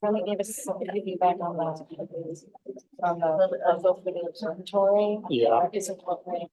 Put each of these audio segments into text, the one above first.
Can you give us some feedback on the vote for the observatory? Yeah. Is incorporating.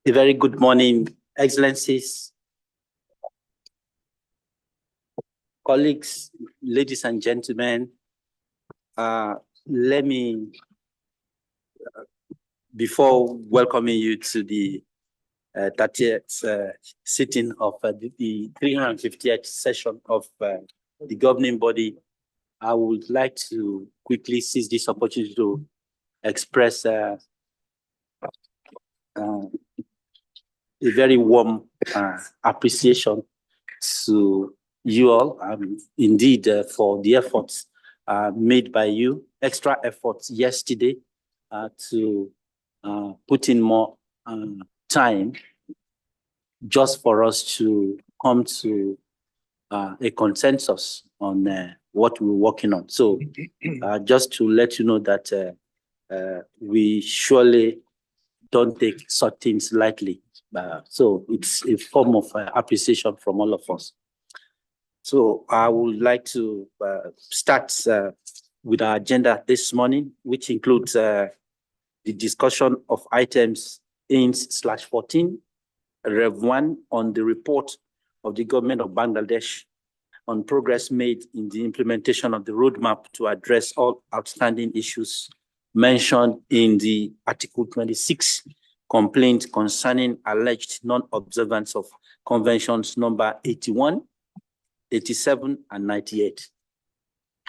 A very good morning, Excellencies, colleagues, ladies and gentlemen. Let me, before welcoming you to the 30th sitting of the 350th session of the governing body, I would like to quickly seize this opportunity to express a very warm appreciation to you all, indeed, for the efforts made by you, extra efforts yesterday to put in more time just for us to come to a consensus on what we're working on. So just to let you know that we surely don't take such things lightly. So it's a form of appreciation from all of us. So I would like to start with our agenda this morning, which includes the discussion of items INS/14, Rev 1 on the report of the government of Bangladesh on progress made in the implementation of the roadmap to address all outstanding issues mentioned in the Article 26 complaint concerning alleged non-observance of conventions number 81, 87, and 98,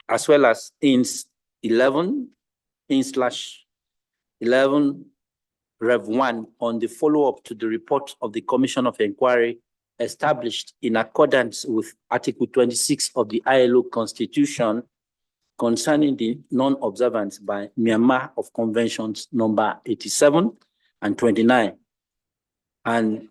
as well as INS/11 Rev 1 on the follow-up to the report of the Commission of Inquiry established in accordance with Article 26 of the ILO Constitution concerning the non-observance by Myanmar of conventions number 87 and 29, and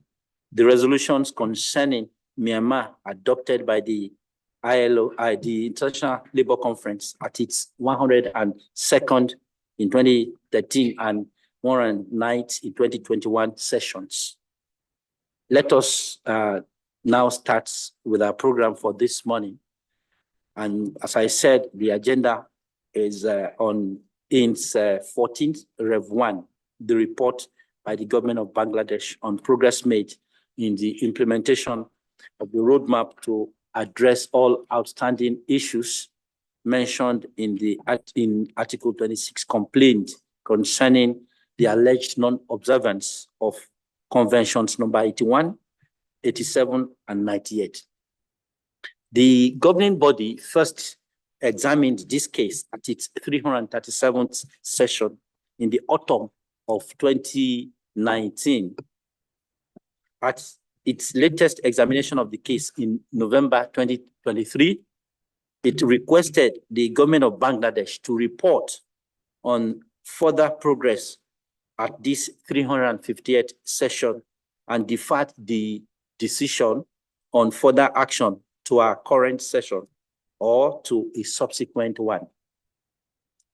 the resolutions concerning Myanmar adopted by the ILO, the International Labour Conference at its 102nd in 2013 and 109th in 2021 sessions. Let us now start with our program for this morning. And as I said, the agenda is on INS/14 Rev 1, the report by the government of Bangladesh on progress made in the implementation of the roadmap to address all outstanding issues mentioned in Article 26 complaint concerning the alleged non-observance of conventions number 81, 87, and 98. The governing body first examined this case at its 337th session in the autumn of 2019. At its latest examination of the case in November 2023, it requested the government of Bangladesh to report on further progress at this 350th session and deferred the decision on further action to our current session or to a subsequent one.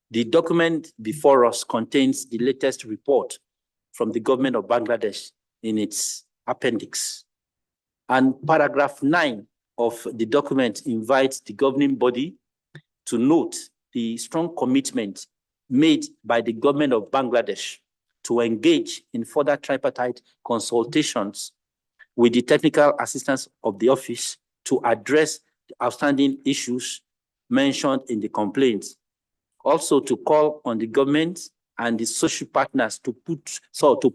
The document before us contains the latest report from the government of Bangladesh in its appendix. And paragraph 9 of the document invites the governing body to note the strong commitment made by the government of Bangladesh to engage in further tripartite consultations with the technical assistance of the office to address the outstanding issues mentioned in the complaint. Also to call on the government and the social partners to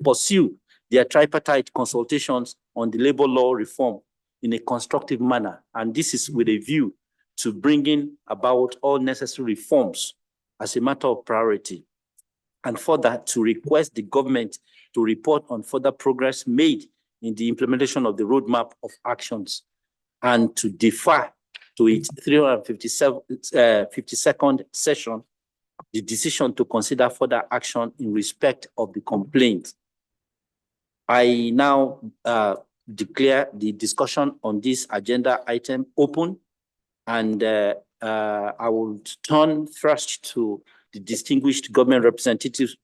pursue their tripartite consultations on the labor law reform in a constructive manner. And this is with a view to bringing about all necessary reforms as a matter of priority. And further, to request the government to report on further progress made in the implementation of the roadmap of actions and to defer to its 52nd session the decision to consider further action in respect of the complaint. I now declare the discussion on this agenda item open, and I will turn first to the distinguished government representatives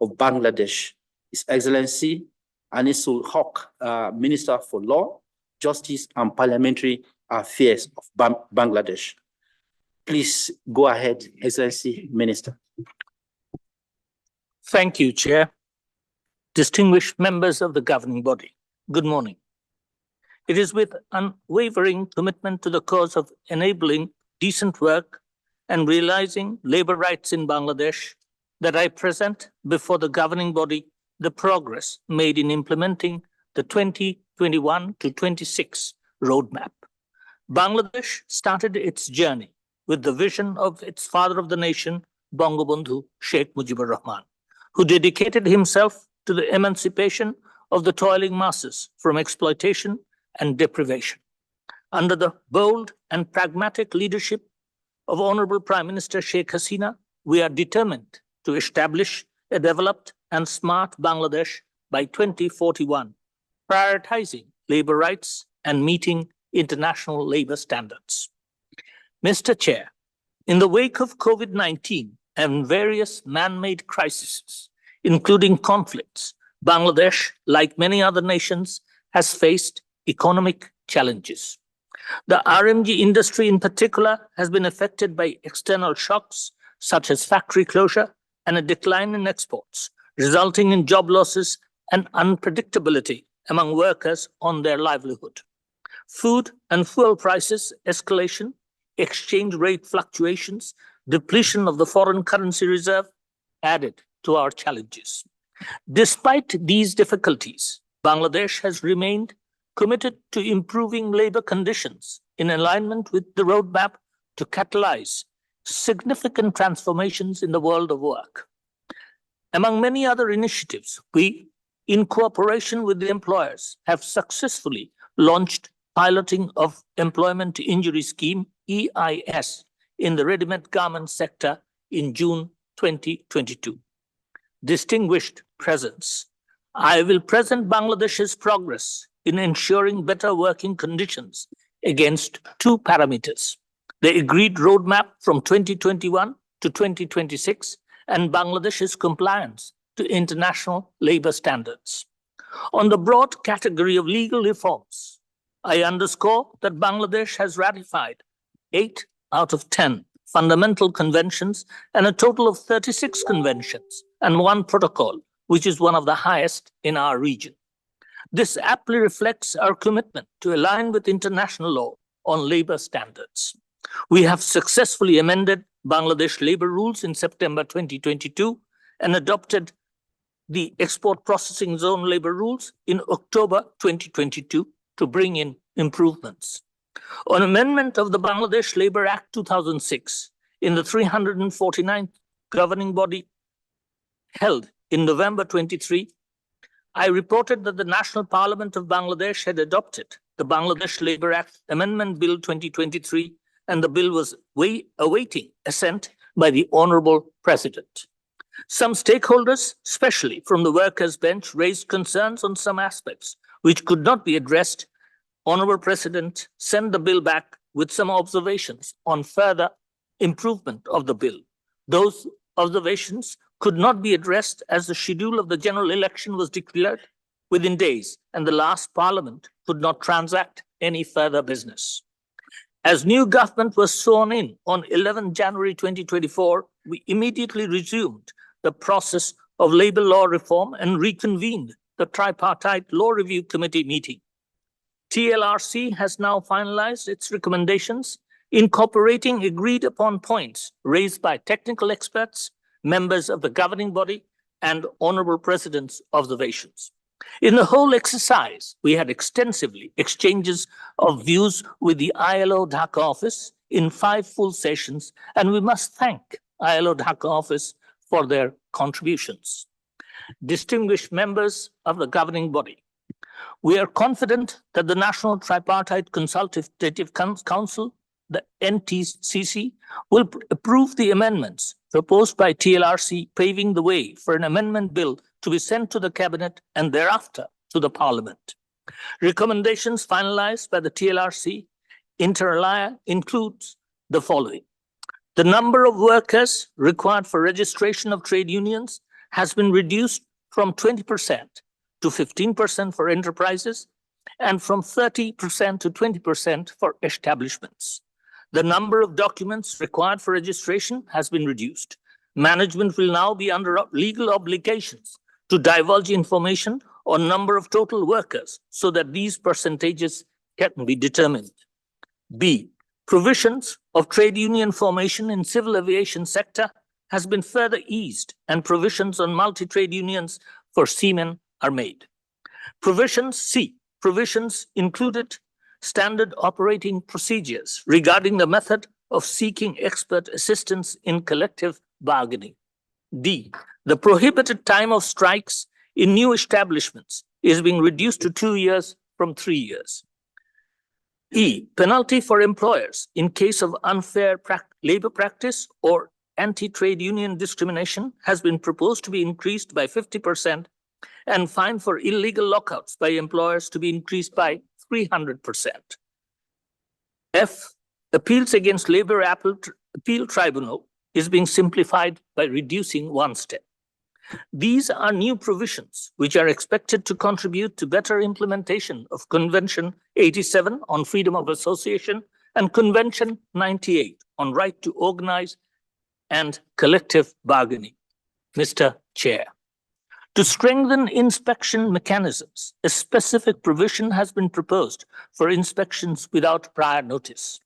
of Bangladesh, His Excellency Anisul Haq, Minister for Law, Justice and Parliamentary Affairs of Bangladesh. Please go ahead, Excellency Minister. Thank you, Chair. Distinguished members of the governing body, good morning. It is with unwavering commitment to the cause of enabling decent work and realizing labor rights in Bangladesh that I present before the governing body the progress made in implementing the 2021 to 26 roadmap. Bangladesh started its journey with the vision of its father of the nation, Bangabandhu Sheikh Mujibur Rahman, who dedicated himself to the emancipation of the toiling masses from exploitation and deprivation. Under the bold and pragmatic leadership of Honorable Prime Minister Sheikh Hasina, we are determined to establish a developed and smart Bangladesh by 2041, prioritizing labor rights and meeting international labor standards. Mr. Chair, in the wake of COVID-19 and various man-made crises, including conflicts, Bangladesh, like many other nations, has faced economic challenges. The RMG industry in particular has been affected by external shocks such as factory closure and a decline in exports, resulting in job losses and unpredictability among workers on their livelihood. Food and fuel prices escalation, exchange rate fluctuations, depletion of the foreign currency reserve added to our challenges. Despite these difficulties, Bangladesh has remained committed to improving labor conditions in alignment with the roadmap to catalyze significant transformations in the world of work. Among many other initiatives, we, in cooperation with the employers, have successfully launched piloting of Employment Injury Scheme, EIS, in the ready-made garment sector in June 2022. Distinguished presence, I will present Bangladesh's progress in ensuring better working conditions against two parameters: the agreed roadmap from 2021 to 2026 and Bangladesh's compliance to international labor standards. On the broad category of legal reforms, I underscore that Bangladesh has ratified 8 out of 10 fundamental conventions and a total of 36 conventions and 1 protocol, which is one of the highest in our region. This aptly reflects our commitment to align with international law on labor standards. We have successfully amended Bangladesh labor rules in September 2022 and adopted the export processing zone labor rules in October 2022 to bring in improvements. On amendment of the Bangladesh Labor Act 2006 in the 349th governing body held in November 23, I reported that the National Parliament of Bangladesh had adopted the Bangladesh Labor Act Amendment Bill 2023, and the bill was awaiting assent by the Honorable President. Some stakeholders, especially from the workers' bench, raised concerns on some aspects which could not be addressed. Honorable President sent the bill back with some observations on further improvement of the bill. Those observations could not be addressed as the schedule of the general election was declared within days, and the last parliament could not transact any further business. As new government was sworn in on 11 January 2024, we immediately resumed the process of labor law reform and reconvened the tripartite law review committee meeting. TLRC has now finalized its recommendations, incorporating agreed upon points raised by technical experts, members of the governing body, and Honorable President's observations. In the whole exercise, we had extensively exchanges of views with the ILO Dhaka office in 5 full sessions, and we must thank ILO Dhaka office for their contributions. Distinguished members of the governing body, We are confident that the National Tripartite Consultative Council, the NTCC, will approve the amendments proposed by TLRC, paving the way for an amendment bill to be sent to the Cabinet and thereafter to the Parliament. Recommendations finalized by the TLRC inter alia includes the following. The number of workers required for registration of trade unions has been reduced from 20% to 15% for enterprises and from 30% to 20% for establishments. The number of documents required for registration has been reduced. Management will now be under legal obligations to divulge information on number of total workers so that these percentages can be determined. B, provisions of trade union formation in civil aviation sector has been further eased and provisions on multi-trade unions for seamen are made. Provisions included standard operating procedures regarding the method of seeking expert assistance in collective bargaining. D, the prohibited time of strikes in new establishments is being reduced to 2 years from 3 years. E, penalty for employers in case of unfair labor practice or anti-trade union discrimination has been proposed to be increased by 50% and fine for illegal lockouts by employers to be increased by 300%. F, appeals against labor appeal tribunal is being simplified by reducing one step. These are new provisions which are expected to contribute to better implementation of Convention 87 on freedom of association and Convention 98 on right to organize and collective bargaining. Mr. Chair, to strengthen inspection mechanisms, a specific provision has been proposed for inspections without prior notice.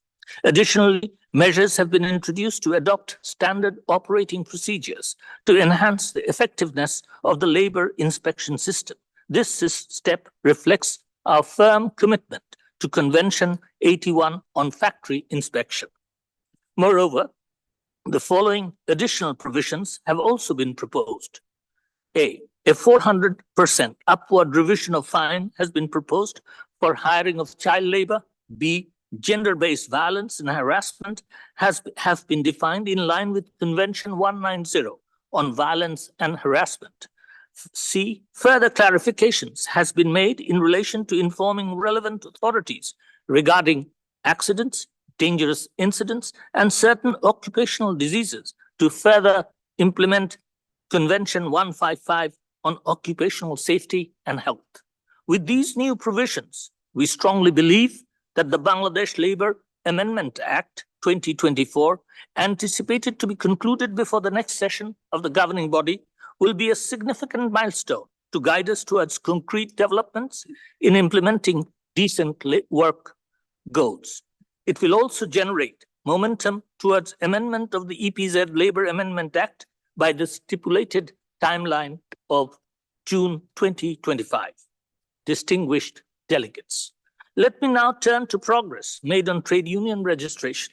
Additionally, measures have been introduced to adopt standard operating procedures to enhance the effectiveness of the labor inspection system. This step reflects our firm commitment to Convention 81 on factory inspection. Moreover, the following additional provisions have also been proposed. A 400% upward revision of fine has been proposed for hiring of child labor. B, gender-based violence and harassment have been defined in line with Convention 190 on violence and harassment. C, further clarifications has been made in relation to informing relevant authorities regarding accidents, dangerous incidents, and certain occupational diseases to further implement Convention 155 on occupational safety and health. With these new provisions, we strongly believe that the Bangladesh Labour Amendment Act 2024, anticipated to be concluded before the next session of the governing body, will be a significant milestone to guide us towards concrete developments in implementing decent work goals. It will also generate momentum towards amendment of the EPZ Labour Amendment Act by the stipulated timeline of June 2025. Distinguished delegates, let me now turn to progress made on trade union registration.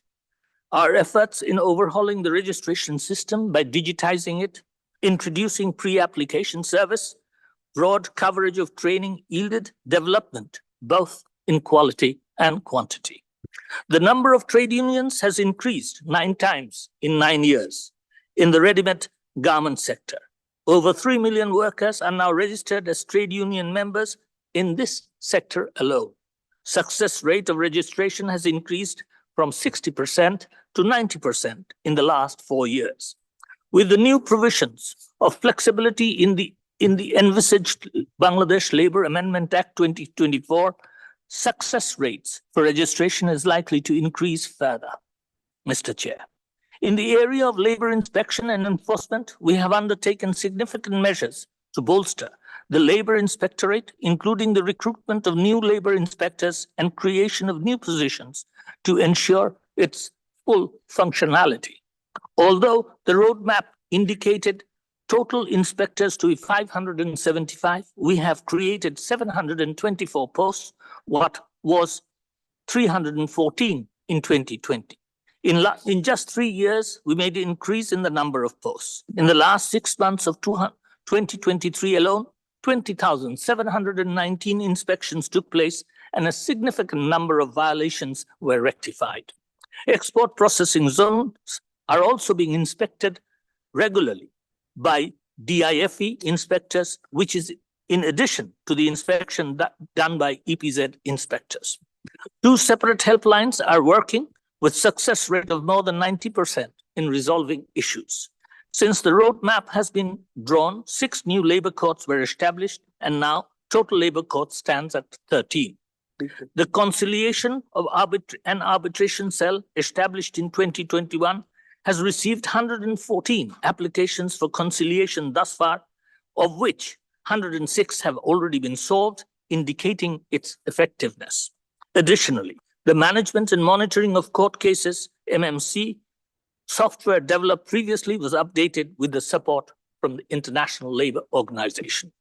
Our efforts in overhauling the registration system by digitizing it, introducing pre-application service, broad coverage of training yielded development, both in quality and quantity. The number of trade unions has increased 9 times in 9 years. In the ready-made garment sector, over 3 million workers are now registered as trade union members in this sector alone. Success rate of registration has increased from 60% to 90% in the last 4 years. With the new provisions of flexibility in the envisaged Bangladesh Labour Amendment Act 2024, success rates for registration is likely to increase further. Mr. Chair, in the area of labour inspection and enforcement, we have undertaken significant measures to bolster the Labour Inspectorate, including the recruitment of new labour inspectors and creation of new positions to ensure its full functionality. Although the roadmap indicated total inspectors to be 575, we have created 724 posts, what was 314 in 2020. In just 3 years, we made an increase in the number of posts. In the last 6 months of 2023 alone, 20,719 inspections took place and a significant number of violations were rectified. Export processing zones are also being inspected regularly by DIFE inspectors, which is in addition to the inspection done by EPZ inspectors. 2 separate helplines are working with success rate of more than 90% in resolving issues. Since the roadmap has been drawn, 6 new labor courts were established, and now total labor court stands at 13. The conciliation of arbitration cell established in 2021 has received 114 applications for conciliation thus far, of which 106 have already been solved, indicating its effectiveness. Additionally, the management and monitoring of court cases, MMC, software developed previously was updated with the support from the International Labour Organization.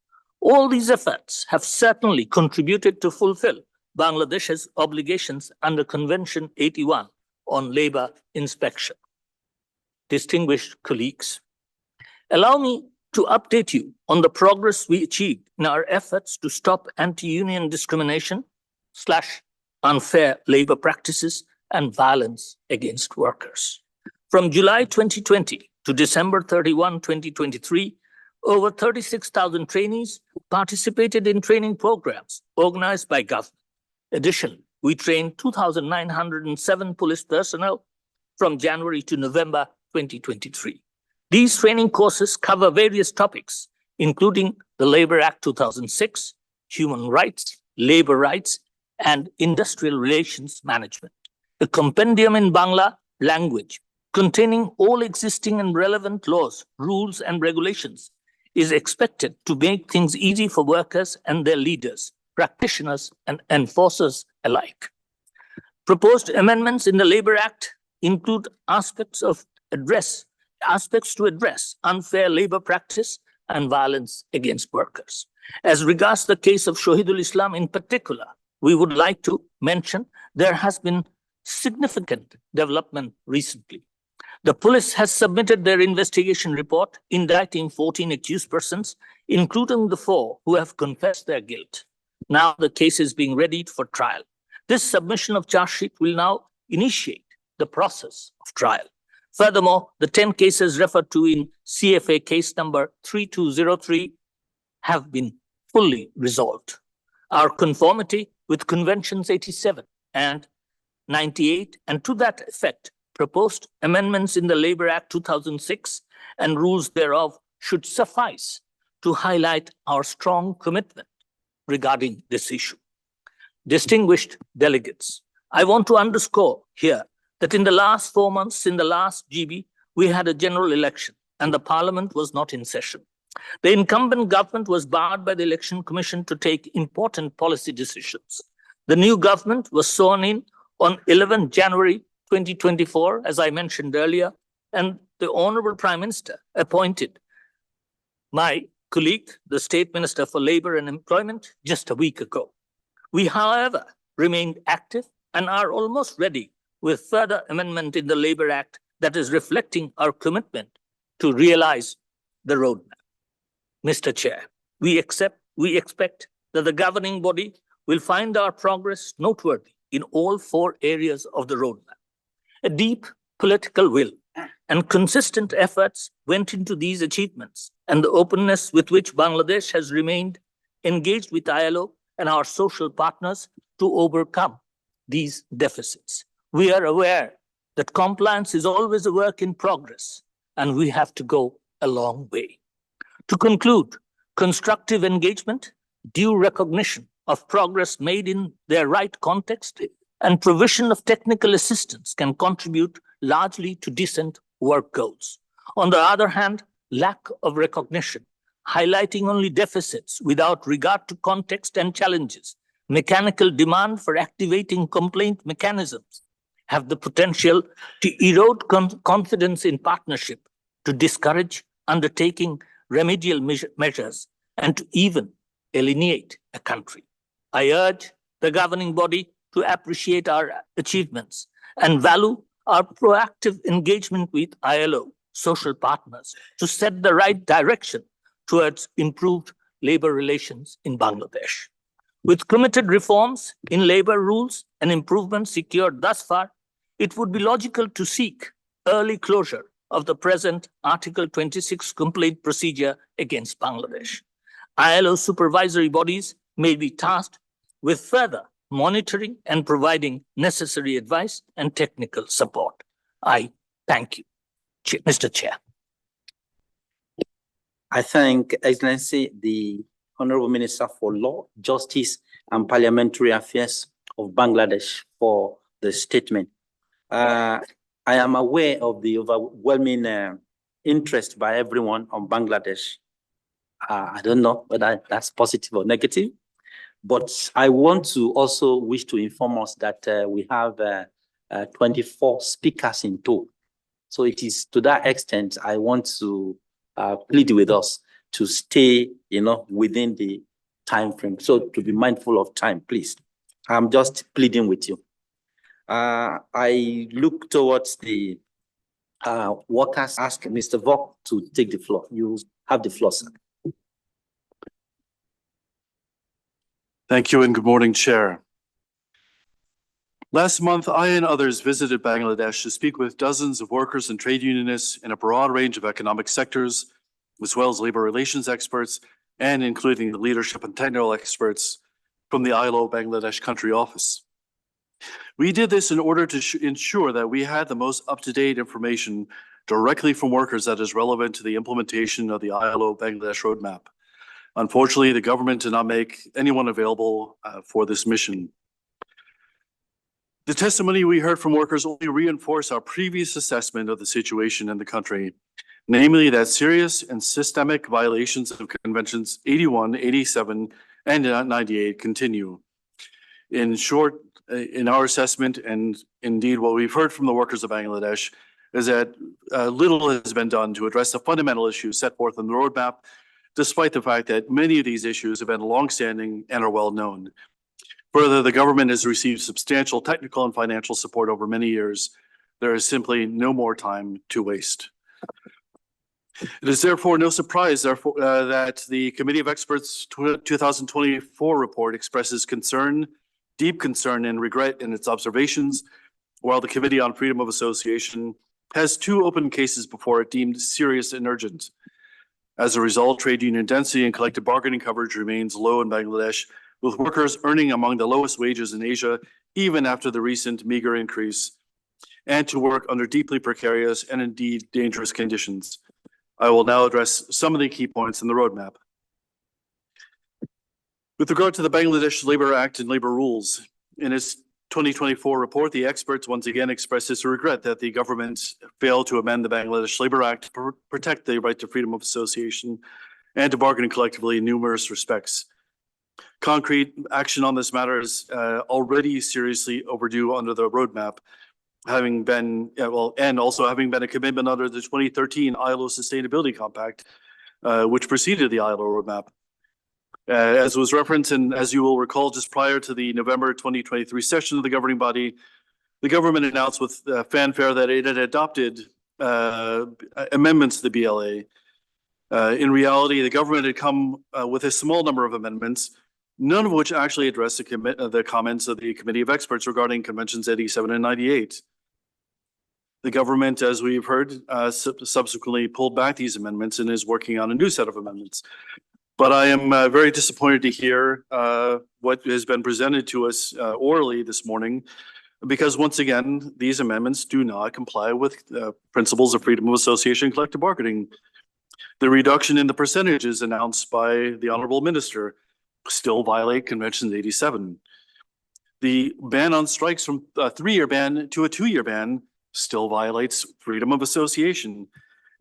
All these efforts have certainly contributed to fulfill Bangladesh's obligations under Convention 81 on labour inspection. Distinguished colleagues, allow me to update you on the progress we achieved in our efforts to stop anti-union discrimination / unfair labour practices and violence against workers. From July 2020 to December 31, 2023, over 36,000 trainees participated in training programs organized by government. Additionally, we trained 2,907 police personnel from January to November 2023. These training courses cover various topics, including the Labour Act 2006, human rights, labour rights, and industrial relations management. A compendium in Bangla language containing all existing and relevant laws, rules, and regulations is expected to make things easy for workers and their leaders, practitioners, and enforcers alike. Proposed amendments in the Labour Act include aspects to address unfair labour practice and violence against workers. As regards the case of Shahidul Islam in particular, we would like to mention there has been significant development recently. The police has submitted their investigation report indicting 14 accused persons, including the 4 who have confessed their guilt. Now the case is being readied for trial. This submission of charge sheet will now initiate the process of trial. Furthermore, the 10 cases referred to in CFA case number 3203 have been fully resolved. Our conformity with Conventions 87 and 98, and to that effect, proposed amendments in the Labour Act 2006 and rules thereof should suffice to highlight our strong commitment regarding this issue. Distinguished delegates, I want to underscore here that in the last 4 months, in the last GB, we had a general election and the parliament was not in session. The incumbent government was barred by the Election Commission to take important policy decisions. The new government was sworn in on 11 January 2024, as I mentioned earlier, and the Honourable Prime Minister appointed my colleague, the State Minister for Labour and Employment, just a week ago. We, however, remained active and are almost ready with further amendment in the Labour Act that is reflecting our commitment to realise the roadmap. Mr. Chair, we expect that the governing body will find our progress noteworthy in all 4 areas of the roadmap. A deep political will and consistent efforts went into these achievements, and the openness with which Bangladesh has remained engaged with ILO and our social partners to overcome these deficits. We are aware that compliance is always a work in progress, and we have to go a long way. To conclude, constructive engagement, due recognition of progress made in their right context, and provision of technical assistance can contribute largely to decent work goals. On the other hand, lack of recognition, highlighting only deficits without regard to context and challenges, mechanical demand for activating complaint mechanisms have the potential to erode confidence in partnership, to discourage undertaking remedial measures, and to even alienate a country. I urge the governing body to appreciate our achievements and value our proactive engagement with ILO social partners to set the right direction towards improved labor relations in Bangladesh. With committed reforms in labor rules and improvements secured thus far, it would be logical to seek early closure of the present Article 26 complaint procedure against Bangladesh. ILO supervisory bodies may be tasked with further monitoring and providing necessary advice and technical support. I thank you, Mr. Chair. I thank Excellency the Honorable Minister for Law, Justice and Parliamentary Affairs of Bangladesh for the statement. I am aware of the overwhelming interest by everyone on Bangladesh. I don't know whether that's positive or negative, but I want to also wish to inform us that we have 24 speakers in tow. So it is to that extent I want to plead with us to stay, within the time frame. So to be mindful of time, please. I'm just pleading with you. I look towards the workers. Ask Mr. Vok to take the floor. You have the floor, sir. Thank you and good morning, Chair. Last month, I and others visited Bangladesh to speak with dozens of workers and trade unionists in a broad range of economic sectors, as well as labor relations experts, and including the leadership and technical experts from the ILO Bangladesh Country Office. We did this in order to ensure that we had the most up-to-date information directly from workers that is relevant to the implementation of the ILO Bangladesh Roadmap. Unfortunately, the government did not make anyone available for this mission. The testimony we heard from workers only reinforced our previous assessment of the situation in the country, namely that serious and systemic violations of Conventions 81, 87, and 98 continue. In short, in our assessment, and indeed what we've heard from the workers of Bangladesh, is that little has been done to address the fundamental issues set forth in the roadmap, despite the fact that many of these issues have been longstanding and are well known. Further, the government has received substantial technical and financial support over many years. There is simply no more time to waste. It is therefore no surprise that the Committee of Experts 2024 report expresses concern, deep concern and regret in its observations, while the Committee on Freedom of Association has 2 open cases before it deemed serious and urgent. As a result, trade union density and collective bargaining coverage remains low in Bangladesh, with workers earning among the lowest wages in Asia, even after the recent meager increase, and to work under deeply precarious and indeed dangerous conditions. I will now address some of the key points in the roadmap. With regard to the Bangladesh Labor Act and labor rules, in its 2024 report, the experts once again expressed its regret that the government failed to amend the Bangladesh Labor Act to protect the right to freedom of association and to bargain collectively in numerous respects. Concrete action on this matter is already seriously overdue under the roadmap, having been, and also having been a commitment under the 2013 ILO Sustainability Compact, which preceded the ILO roadmap. As was referenced, and as you will recall, just prior to the November 2023 session of the governing body, the government announced with fanfare that it had adopted amendments to the BLA. In reality, the government had come with a small number of amendments, none of which actually addressed the comments of the Committee of Experts regarding Conventions 87 and 98. The government, as we've heard, subsequently pulled back these amendments and is working on a new set of amendments. But I am very disappointed to hear what has been presented to us orally this morning, because once again, these amendments do not comply with principles of freedom of association and collective bargaining. The reduction in the percentages announced by the Honorable Minister still violate Convention 87. The ban on strikes from a 3-year ban to a 2-year ban still violates freedom of association.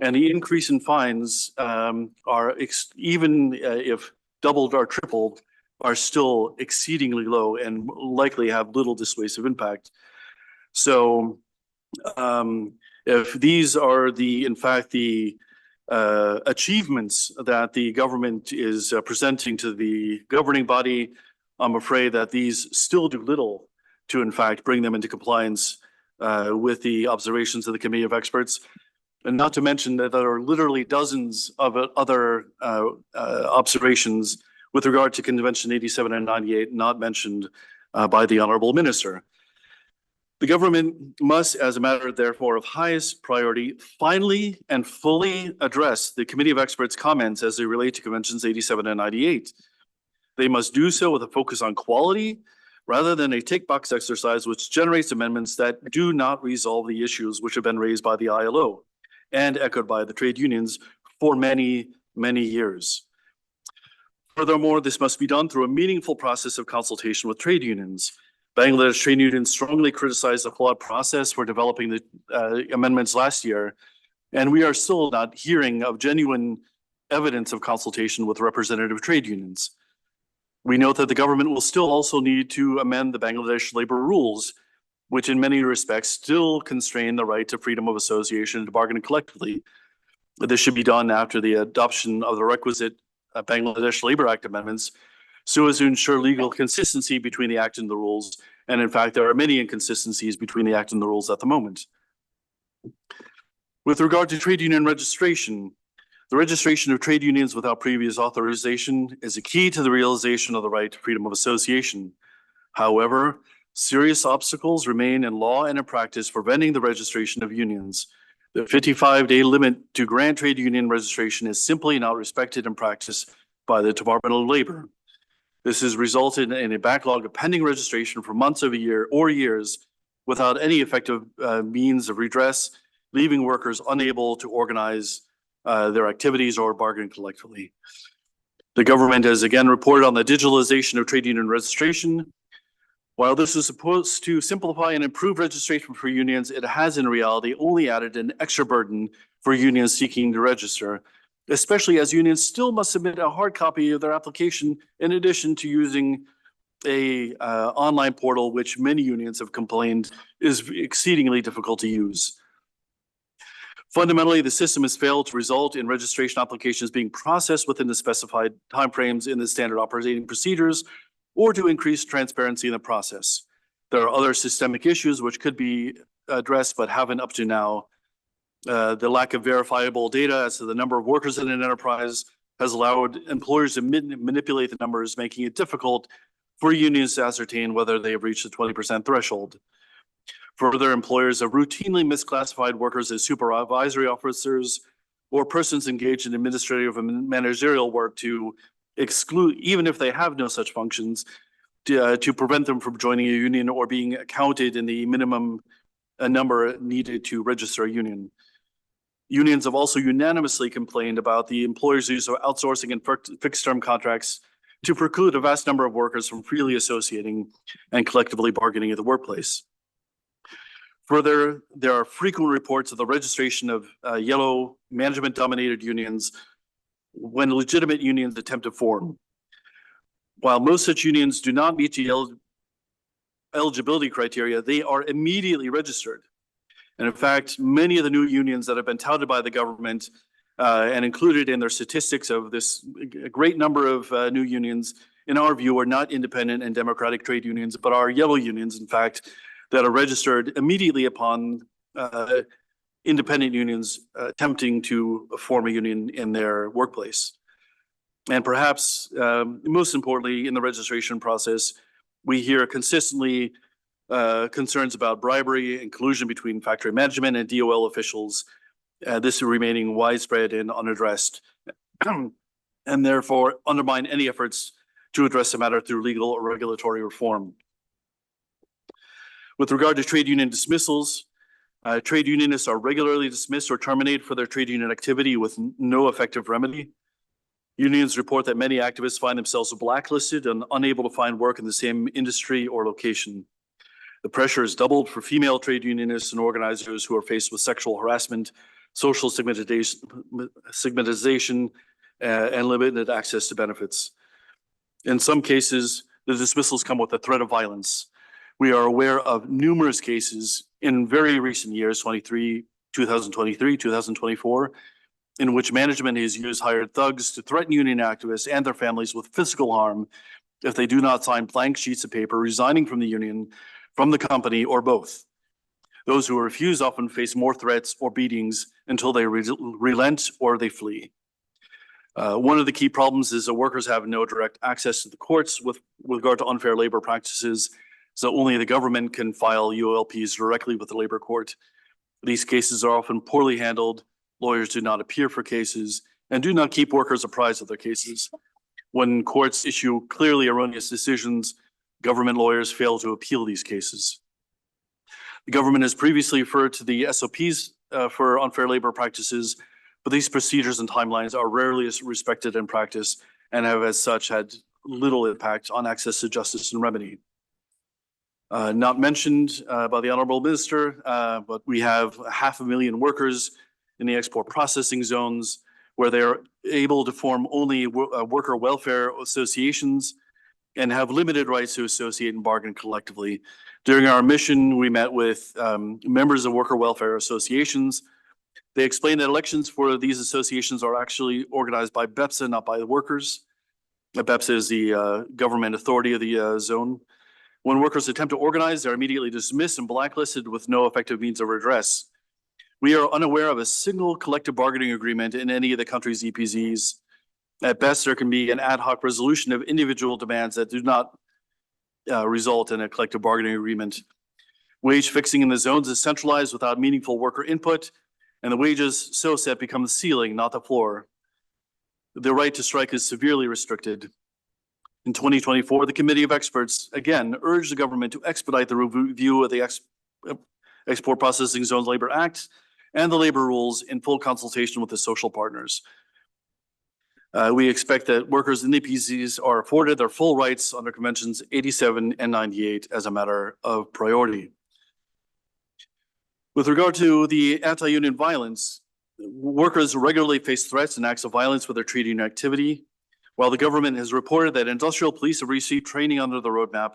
And the increase in fines are, even if doubled or tripled, are still exceedingly low and likely have little dissuasive impact. So if these are in fact the achievements that the government is presenting to the governing body, I'm afraid that these still do little to in fact bring them into compliance with the observations of the Committee of Experts. And not to mention that there are literally dozens of other observations with regard to Convention 87 and 98 not mentioned by the Honorable Minister. The government must, as a matter therefore of highest priority, finally and fully address the Committee of Experts' comments as they relate to Conventions 87 and 98. They must do so with a focus on quality rather than a tick box exercise which generates amendments that do not resolve the issues which have been raised by the ILO and echoed by the trade unions for many, many years. Furthermore, this must be done through a meaningful process of consultation with trade unions. Bangladesh trade unions strongly criticized the flawed process for developing the amendments last year, and we are still not hearing of genuine evidence of consultation with representative trade unions. We note that the government will still also need to amend the Bangladesh labor rules, which in many respects still constrain the right to freedom of association and to bargain collectively. This should be done after the adoption of the requisite Bangladesh Labor Act amendments so as to ensure legal consistency between the Act and the rules. And in fact, there are many inconsistencies between the Act and the rules at the moment. With regard to trade union registration, the registration of trade unions without previous authorization is a key to the realization of the right to freedom of association. However, serious obstacles remain in law and in practice preventing the registration of unions. The 55-day limit to grant trade union registration is simply not respected in practice by the Department of Labor. This has resulted in a backlog of pending registration for months of a year or years without any effective means of redress, leaving workers unable to organize their activities or bargain collectively. The government has again reported on the digitalization of trade union registration. While this is supposed to simplify and improve registration for unions, it has in reality only added an extra burden for unions seeking to register, especially as unions still must submit a hard copy of their application in addition to using a online portal, which many unions have complained is exceedingly difficult to use. Fundamentally, the system has failed to result in registration applications being processed within the specified timeframes in the standard operating procedures or to increase transparency in the process. There are other systemic issues which could be addressed but haven't up to now. The lack of verifiable data as to the number of workers in an enterprise has allowed employers to manipulate the numbers, making it difficult for unions to ascertain whether they have reached the 20% threshold. Further, employers have routinely misclassified workers as supervisory officers or persons engaged in administrative and managerial work to exclude, even if they have no such functions, to prevent them from joining a union or being counted in the minimum number needed to register a union. Unions have also unanimously complained about the employers' use of outsourcing and fixed-term contracts to preclude a vast number of workers from freely associating and collectively bargaining at the workplace. Further, there are frequent reports of the registration of yellow management-dominated unions when legitimate unions attempt to form. While most such unions do not meet the eligibility criteria, they are immediately registered. And in fact, many of the new unions that have been touted by the government and included in their statistics of this great number of new unions, in our view, are not independent and democratic trade unions, but are yellow unions, in fact, that are registered immediately upon independent unions attempting to form a union in their workplace. And perhaps most importantly, in the registration process, we hear consistently concerns about bribery and collusion between factory management and DOL officials. This is remaining widespread and unaddressed, and therefore undermine any efforts to address the matter through legal or regulatory reform. With regard to trade union dismissals, trade unionists are regularly dismissed or terminated for their trade union activity with no effective remedy. Unions report that many activists find themselves blacklisted and unable to find work in the same industry or location. The pressure is doubled for female trade unionists and organizers who are faced with sexual harassment, social stigmatization, and limited access to benefits. In some cases, the dismissals come with a threat of violence. We are aware of numerous cases in very recent years, 2023, 2024, in which management has used hired thugs to threaten union activists and their families with physical harm if they do not sign blank sheets of paper resigning from the union, from the company, or both. Those who refuse often face more threats or beatings until they relent or they flee. One of the key problems is that workers have no direct access to the courts with regard to unfair labor practices, so only the government can file ULPs directly with the labor court. These cases are often poorly handled, lawyers do not appear for cases, and do not keep workers apprised of their cases. When courts issue clearly erroneous decisions, government lawyers fail to appeal these cases. The government has previously referred to the SOPs for unfair labor practices, but these procedures and timelines are rarely respected in practice and have as such had little impact on access to justice and remedy. Not mentioned by the Honorable Minister, but we have 500,000 workers in the export processing zones where they are able to form only worker welfare associations and have limited rights to associate and bargain collectively. During our mission, we met with members of worker welfare associations. They explained that elections for these associations are actually organized by BEPSA, not by the workers. BEPSA is the government authority of the zone. When workers attempt to organize, they're immediately dismissed and blacklisted with no effective means of redress. We are unaware of a single collective bargaining agreement in any of the country's EPZs. At best, there can be an ad hoc resolution of individual demands that do not result in a collective bargaining agreement. Wage fixing in the zones is centralized without meaningful worker input, and the wages so set become the ceiling, not the floor. The right to strike is severely restricted. In 2024, the Committee of Experts again urged the government to expedite the review of the Export Processing Zones Labor Act and the labor rules in full consultation with the social partners. We expect that workers in the EPZs are afforded their full rights under Conventions 87 and 98 as a matter of priority. With regard to the anti-union violence, workers regularly face threats and acts of violence with their trade union activity. While the government has reported that industrial police have received training under the roadmap,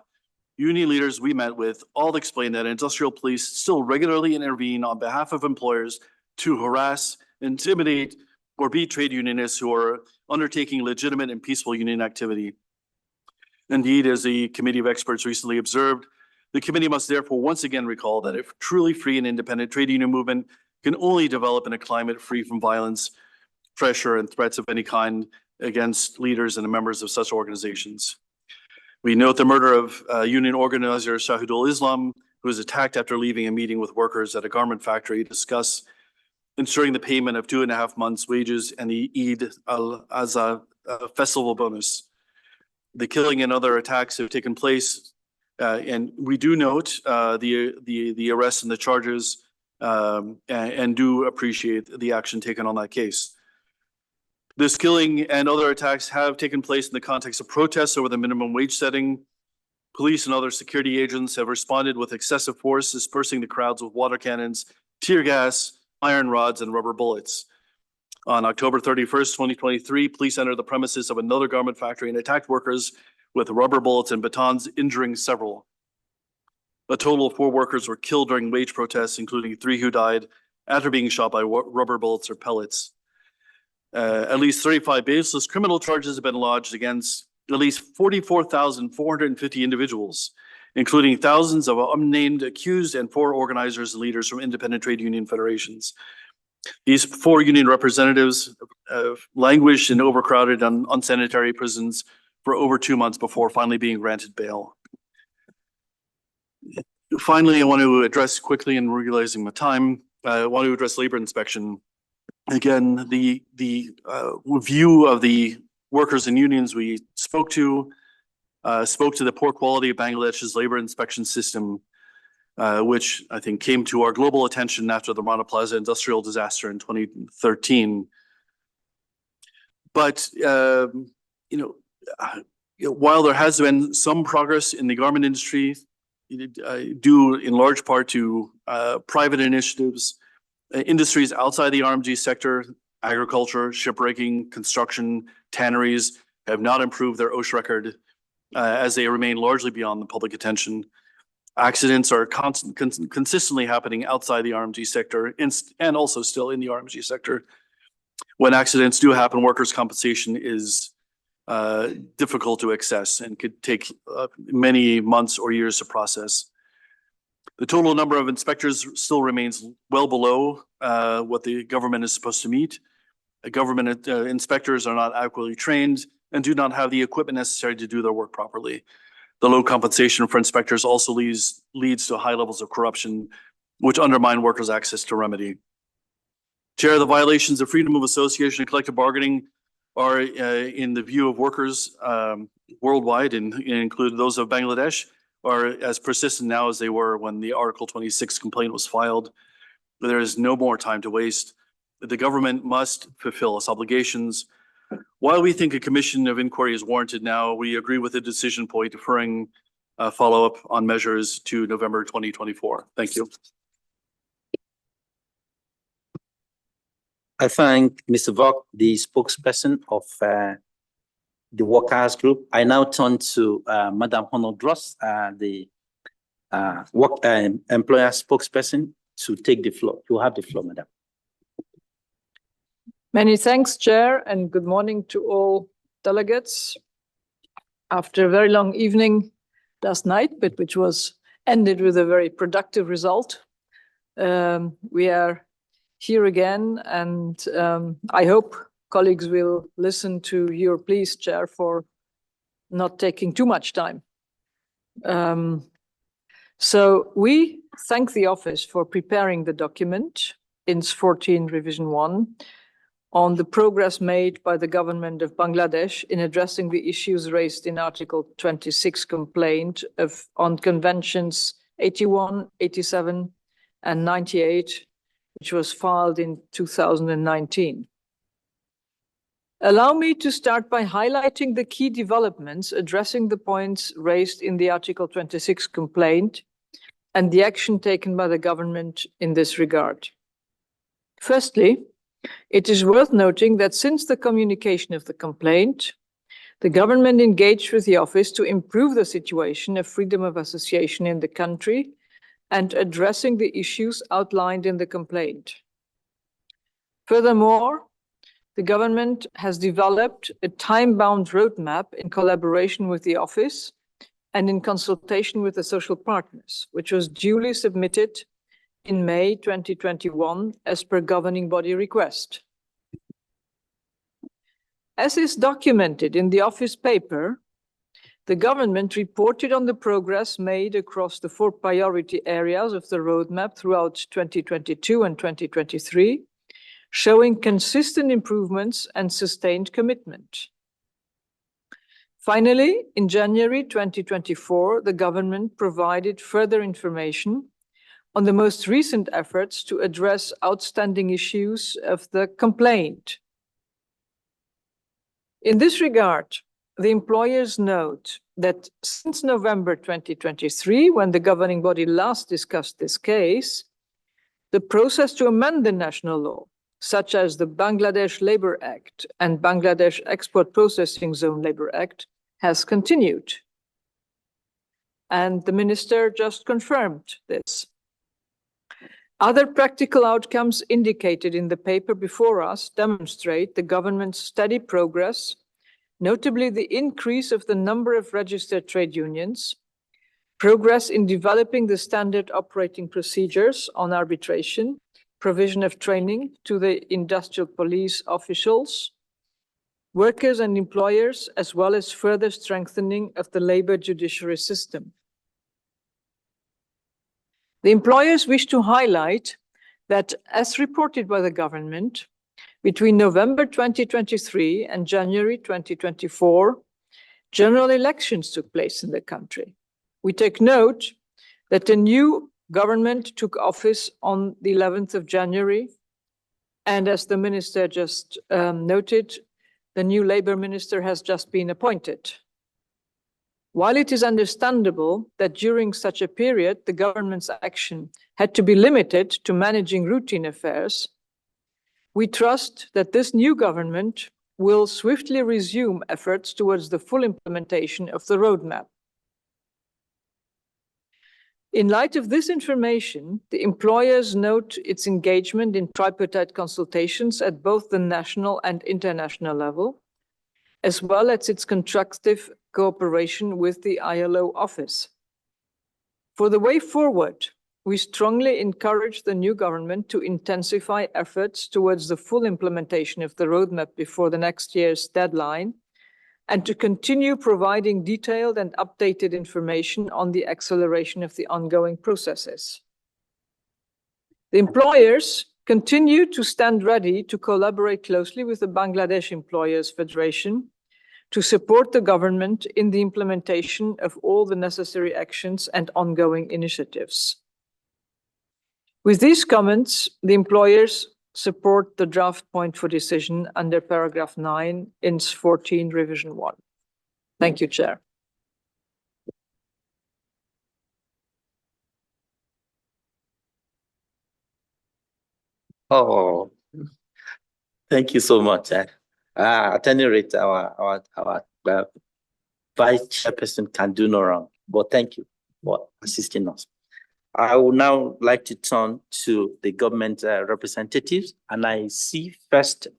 union leaders we met with all explained that industrial police still regularly intervene on behalf of employers to harass, intimidate, or beat trade unionists who are undertaking legitimate and peaceful union activity. Indeed, as the Committee of Experts recently observed, the committee must therefore once again recall that a truly free and independent trade union movement can only develop in a climate free from violence, pressure, and threats of any kind against leaders and the members of such organizations. We note the murder of union organizer Shahidul Islam, who was attacked after leaving a meeting with workers at a garment factory to discuss ensuring the payment of 2.5 months' wages and the Eid al-Azha festival bonus. The killing and other attacks have taken place, and we do note the arrests and the charges, and do appreciate the action taken on that case. This killing and other attacks have taken place in the context of protests over the minimum wage setting. Police and other security agents have responded with excessive force, dispersing the crowds with water cannons, tear gas, iron rods, and rubber bullets. On October 31st, 2023, police entered the premises of another garment factory and attacked workers with rubber bullets and batons, injuring several. A total of 4 workers were killed during wage protests, including 3 who died after being shot by rubber bullets or pellets. At least 35 baseless criminal charges have been lodged against at least 44,450 individuals, including thousands of unnamed accused and 4 organizers and leaders from independent trade union federations. These 4 union representatives languished in overcrowded and unsanitary prisons for over 2 months before finally being granted bail. Finally, I want to address quickly, and realizing my time, I want to address labor inspection. Again, the review of the workers and unions we spoke to the poor quality of Bangladesh's labor inspection system, which I think came to our global attention after the Rana Plaza industrial disaster in 2013. But while there has been some progress in the garment industry, due in large part to private initiatives, industries outside the RMG sector, agriculture, shipbreaking, construction, tanneries, have not improved their OSHA record as they remain largely beyond the public attention. Accidents are consistently happening outside the RMG sector and also still in the RMG sector. When accidents do happen, workers' compensation is difficult to access and could take many months or years to process. The total number of inspectors still remains well below what the government is supposed to meet. Government inspectors are not adequately trained and do not have the equipment necessary to do their work properly. The low compensation for inspectors also leads to high levels of corruption, which undermine workers' access to remedy. Chair, the violations of freedom of association and collective bargaining are in the view of workers worldwide, and include those of Bangladesh, are as persistent now as they were when the Article 26 complaint was filed. There is no more time to waste. The government must fulfill its obligations. While we think a commission of inquiry is warranted now, we agree with the decision point deferring follow-up on measures to November 2024. Thank you. I thank Mr. Vok, the spokesperson of the workers group. I now turn to Madam Honor Dross, the employer spokesperson, to take the floor. You have the floor, Madam. Many thanks, Chair, and good morning to all delegates. After a very long evening last night, but which was ended with a very productive result, we are here again, and I hope colleagues will listen to your pleas, Chair, for not taking too much time. So we thank the office for preparing the document, INS 14 Revision 1, on the progress made by the government of Bangladesh in addressing the issues raised in Article 26 complaint on Conventions 81, 87, and 98, which was filed in 2019. Allow me to start by highlighting the key developments addressing the points raised in the Article 26 complaint and the action taken by the government in this regard. Firstly, it is worth noting that since the communication of the complaint, the government engaged with the office to improve the situation of freedom of association in the country and addressing the issues outlined in the complaint. Furthermore, the government has developed a time-bound roadmap in collaboration with the office and in consultation with the social partners, which was duly submitted in May 2021 as per governing body request. As is documented in the office paper, the government reported on the progress made across the 4 priority areas of the roadmap throughout 2022 and 2023, showing consistent improvements and sustained commitment. Finally, in January 2024, the government provided further information on the most recent efforts to address outstanding issues of the complaint. In this regard, the employers note that since November 2023, when the governing body last discussed this case, the process to amend the national law, such as the Bangladesh Labour Act and Bangladesh Export Processing Zone Labour Act, has continued. And the minister just confirmed this. Other practical outcomes indicated in the paper before us demonstrate the government's steady progress, notably the increase of the number of registered trade unions, progress in developing the standard operating procedures on arbitration, provision of training to the industrial police officials, workers and employers, as well as further strengthening of the labor judiciary system. The employers wish to highlight that, as reported by the government, between November 2023 and January 2024, general elections took place in the country. We take note that the new government took office on the 11th of January, and as the minister just noted, the new labor minister has just been appointed. While it is understandable that during such a period, the government's action had to be limited to managing routine affairs, we trust that this new government will swiftly resume efforts towards the full implementation of the roadmap. In light of this information, the employers note its engagement in tripartite consultations at both the national and international level, as well as its constructive cooperation with the ILO office. For the way forward, we strongly encourage the new government to intensify efforts towards the full implementation of the roadmap before the next year's deadline, and to continue providing detailed and updated information on the acceleration of the ongoing processes. The employers continue to stand ready to collaborate closely with the Bangladesh Employers Federation to support the government in the implementation of all the necessary actions and ongoing initiatives. With these comments, the employers support the draft point for decision under paragraph 9, INS 14, revision 1. Thank you, Chair. Oh, thank you so much. At any rate, our vice chairperson can do no wrong, but thank you for assisting us. I would now like to turn to the government representatives, and I see first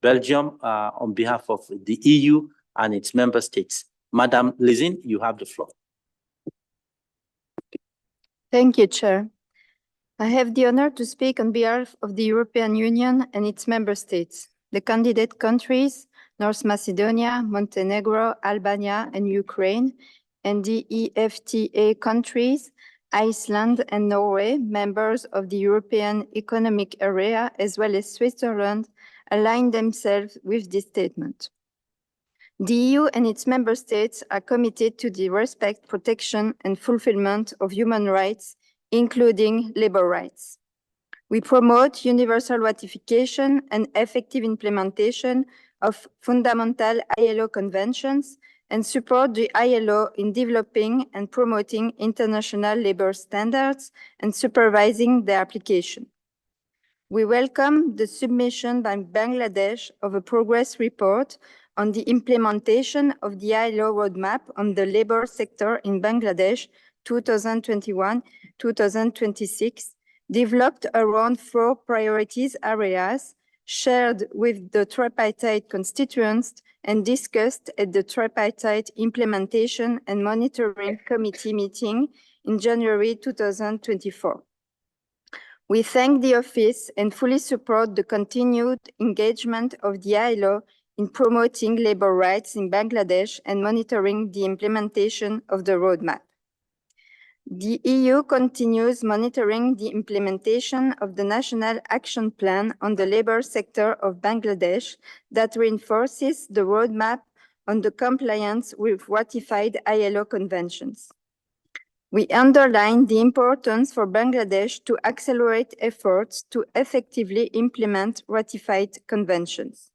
Belgium on behalf of the EU and its member states. Madam Lizine, you have the floor. Thank you, Chair. I have the honor to speak on behalf of the European Union and its member states, the candidate countries, North Macedonia, Montenegro, Albania, and Ukraine, and the EFTA countries, Iceland and Norway, members of the European Economic Area, as well as Switzerland, align themselves with this statement. The EU and its member states are committed to the respect, protection, and fulfillment of human rights, including labor rights. We promote universal ratification and effective implementation of fundamental ILO conventions and support the ILO in developing and promoting international labor standards and supervising their application. We welcome the submission by Bangladesh of a progress report on the implementation of the ILO roadmap on the labor sector in Bangladesh 2021-2026, developed around 4 priorities areas shared with the tripartite constituents and discussed at the tripartite implementation and monitoring committee meeting in January 2024. We thank the office and fully support the continued engagement of the ILO in promoting labor rights in Bangladesh and monitoring the implementation of the roadmap. The EU continues monitoring the implementation of the National Action Plan on the labor sector of Bangladesh that reinforces the roadmap on the compliance with ratified ILO conventions. We underline the importance for Bangladesh to accelerate efforts to effectively implement ratified conventions.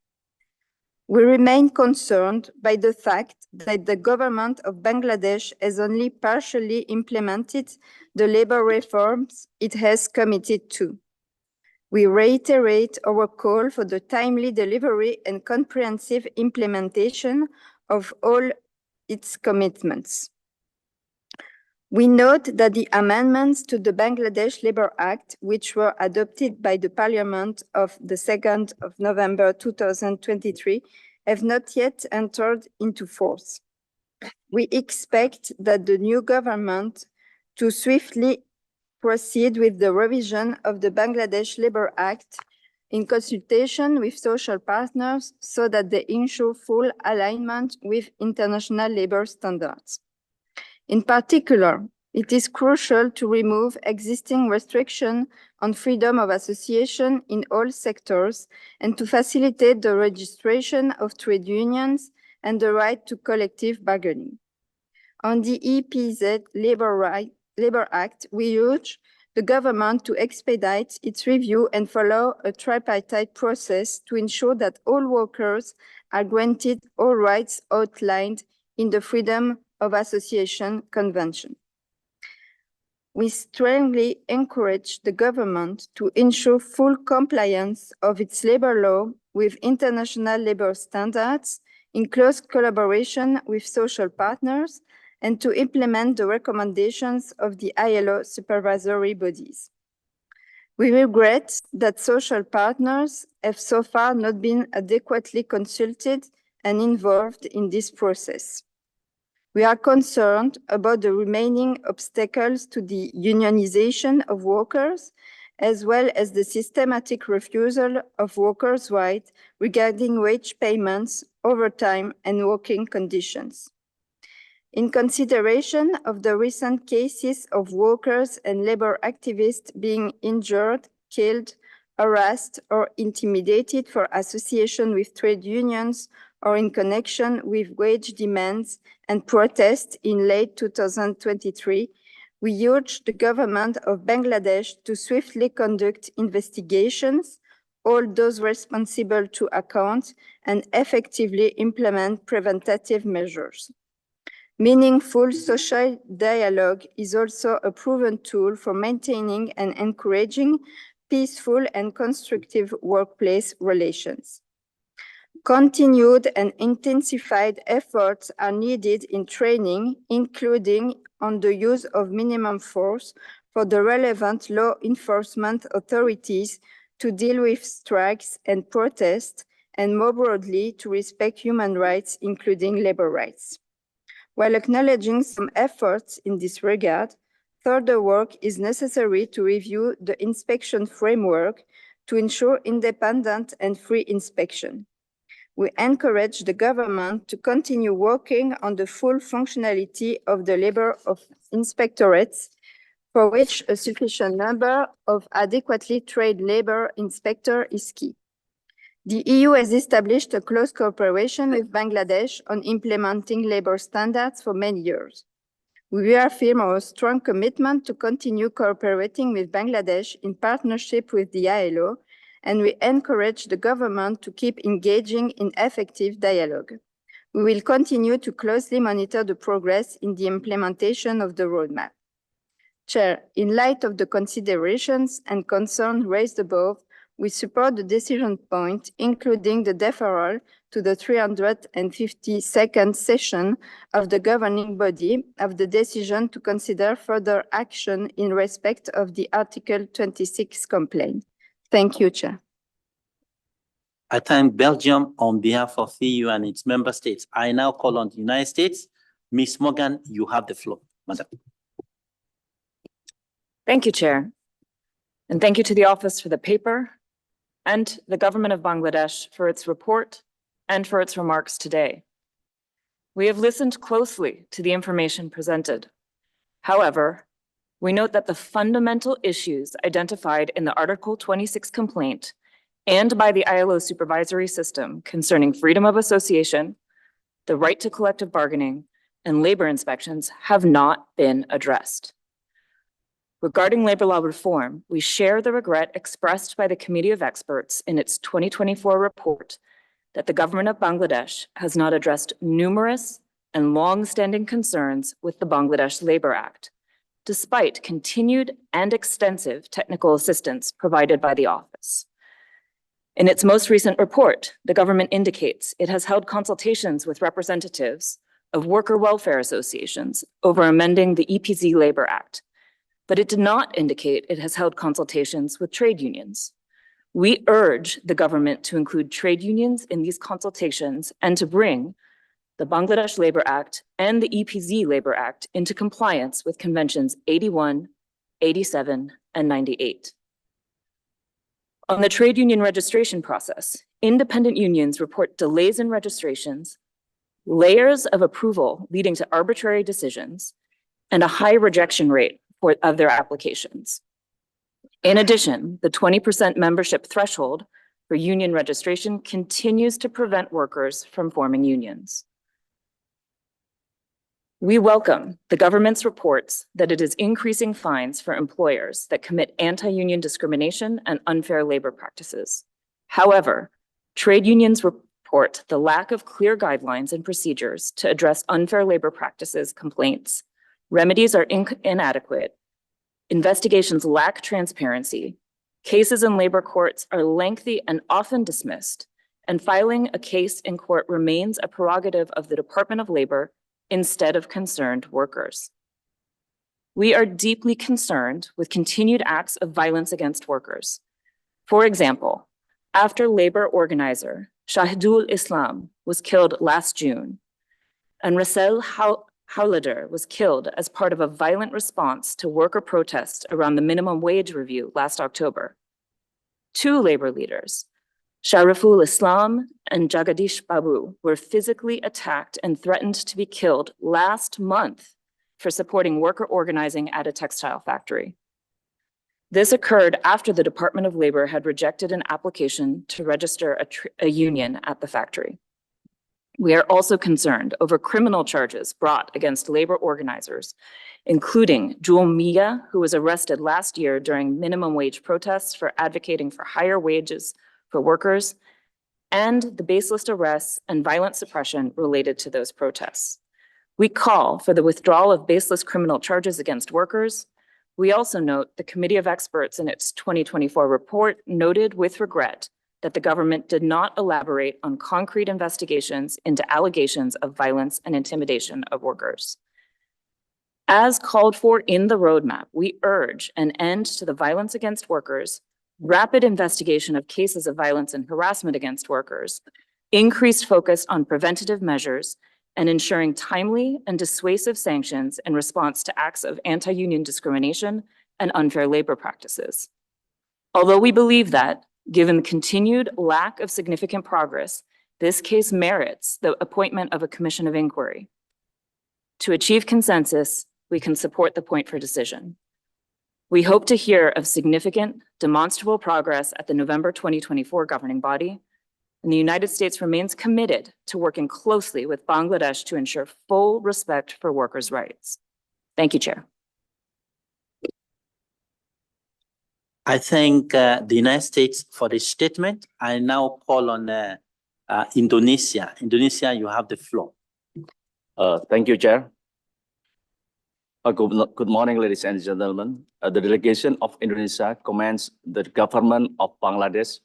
We remain concerned by the fact that the government of Bangladesh has only partially implemented the labor reforms it has committed to. We reiterate our call for the timely delivery and comprehensive implementation of all its commitments. We note that the amendments to the Bangladesh Labour Act, which were adopted by the Parliament of the 2nd of November 2023, have not yet entered into force. We expect that the new government to swiftly proceed with the revision of the Bangladesh Labour Act in consultation with social partners so that they ensure full alignment with international labour standards. In particular, it is crucial to remove existing restrictions on freedom of association in all sectors and to facilitate the registration of trade unions and the right to collective bargaining. On the EPZ Labour Act, we urge the government to expedite its review and follow a tripartite process to ensure that all workers are granted all rights outlined in the Freedom of Association Convention. We strongly encourage the government to ensure full compliance of its labor law with international labor standards in close collaboration with social partners and to implement the recommendations of the ILO supervisory bodies. We regret that social partners have so far not been adequately consulted and involved in this process. We are concerned about the remaining obstacles to the unionization of workers, as well as the systematic refusal of workers' rights regarding wage payments, overtime, and working conditions. In consideration of the recent cases of workers and labor activists being injured, killed, harassed, or intimidated for association with trade unions or in connection with wage demands and protests in late 2023, we urge the government of Bangladesh to swiftly conduct investigations, hold those responsible to account, and effectively implement preventative measures. Meaningful social dialogue is also a proven tool for maintaining and encouraging peaceful and constructive workplace relations. Continued and intensified efforts are needed in training, including on the use of minimum force for the relevant law enforcement authorities to deal with strikes and protests, and more broadly to respect human rights, including labor rights. While acknowledging some efforts in this regard, further work is necessary to review the inspection framework to ensure independent and free inspection. We encourage the government to continue working on the full functionality of the labor of inspectorates, for which a sufficient number of adequately trained labor inspectors is key. The EU has established a close cooperation with Bangladesh on implementing labor standards for many years. We reaffirm our strong commitment to continue cooperating with Bangladesh in partnership with the ILO, and we encourage the government to keep engaging in effective dialogue. We will continue to closely monitor the progress in the implementation of the roadmap. Chair, in light of the considerations and concerns raised above, we support the decision point, including the deferral to the 352nd session of the governing body of the decision to consider further action in respect of the Article 26 complaint. Thank you, Chair. I thank Belgium on behalf of the EU and its member states. I now call on the United States. Ms. Morgan, you have the floor, Madam. Thank you, Chair. And thank you to the Office for the paper and the Government of Bangladesh for its report and for its remarks today. We have listened closely to the information presented. However, we note that the fundamental issues identified in the Article 26 complaint and by the ILO supervisory system concerning freedom of association, the right to collective bargaining, and labor inspections have not been addressed. Regarding labor law reform, we share the regret expressed by the Committee of Experts in its 2024 report that the government of Bangladesh has not addressed numerous and long-standing concerns with the Bangladesh Labor Act, despite continued and extensive technical assistance provided by the office. In its most recent report, the government indicates it has held consultations with representatives of worker welfare associations over amending the EPZ Labor Act, but it did not indicate it has held consultations with trade unions. We urge the government to include trade unions in these consultations and to bring the Bangladesh Labor Act and the EPZ Labor Act into compliance with Conventions 81, 87, and 98. On the trade union registration process, independent unions report delays in registrations, layers of approval leading to arbitrary decisions, and a high rejection rate of their applications. In addition, the 20% membership threshold for union registration continues to prevent workers from forming unions. We welcome the government's reports that it is increasing fines for employers that commit anti-union discrimination and unfair labor practices. However, trade unions report the lack of clear guidelines and procedures to address unfair labor practices complaints. Remedies are inadequate, investigations lack transparency, cases in labor courts are lengthy and often dismissed, and filing a case in court remains a prerogative of the Department of Labor instead of concerned workers. We are deeply concerned with continued acts of violence against workers. For example, after labor organizer Shahidul Islam was killed last June, and Rasel Howlader was killed as part of a violent response to worker protests around the minimum wage review last October. 2 labor leaders, Shariful Islam and Jagadish Babu, were physically attacked and threatened to be killed last month for supporting worker organizing at a textile factory. This occurred after the Department of Labor had rejected an application to register a union at the factory. We are also concerned over criminal charges brought against labor organizers, including Jewel Mia, who was arrested last year during minimum wage protests for advocating for higher wages for workers, and the baseless arrests and violent suppression related to those protests. We call for the withdrawal of baseless criminal charges against workers. We also note the Committee of Experts in its 2024 report noted with regret that the government did not elaborate on concrete investigations into allegations of violence and intimidation of workers. As called for in the roadmap, we urge an end to the violence against workers, rapid investigation of cases of violence and harassment against workers, increased focus on preventative measures, and ensuring timely and dissuasive sanctions in response to acts of anti-union discrimination and unfair labor practices. Although we believe that, given the continued lack of significant progress, this case merits the appointment of a commission of inquiry. To achieve consensus, we can support the point for decision. We hope to hear of significant, demonstrable progress at the November 2024 governing body, and the United States remains committed to working closely with Bangladesh to ensure full respect for workers' rights. Thank you, Chair. I thank the United States for the statement. I now call on Indonesia. Indonesia, you have the floor. Thank you, Chair. Good morning, ladies and gentlemen. The delegation of Indonesia commends the government of Bangladesh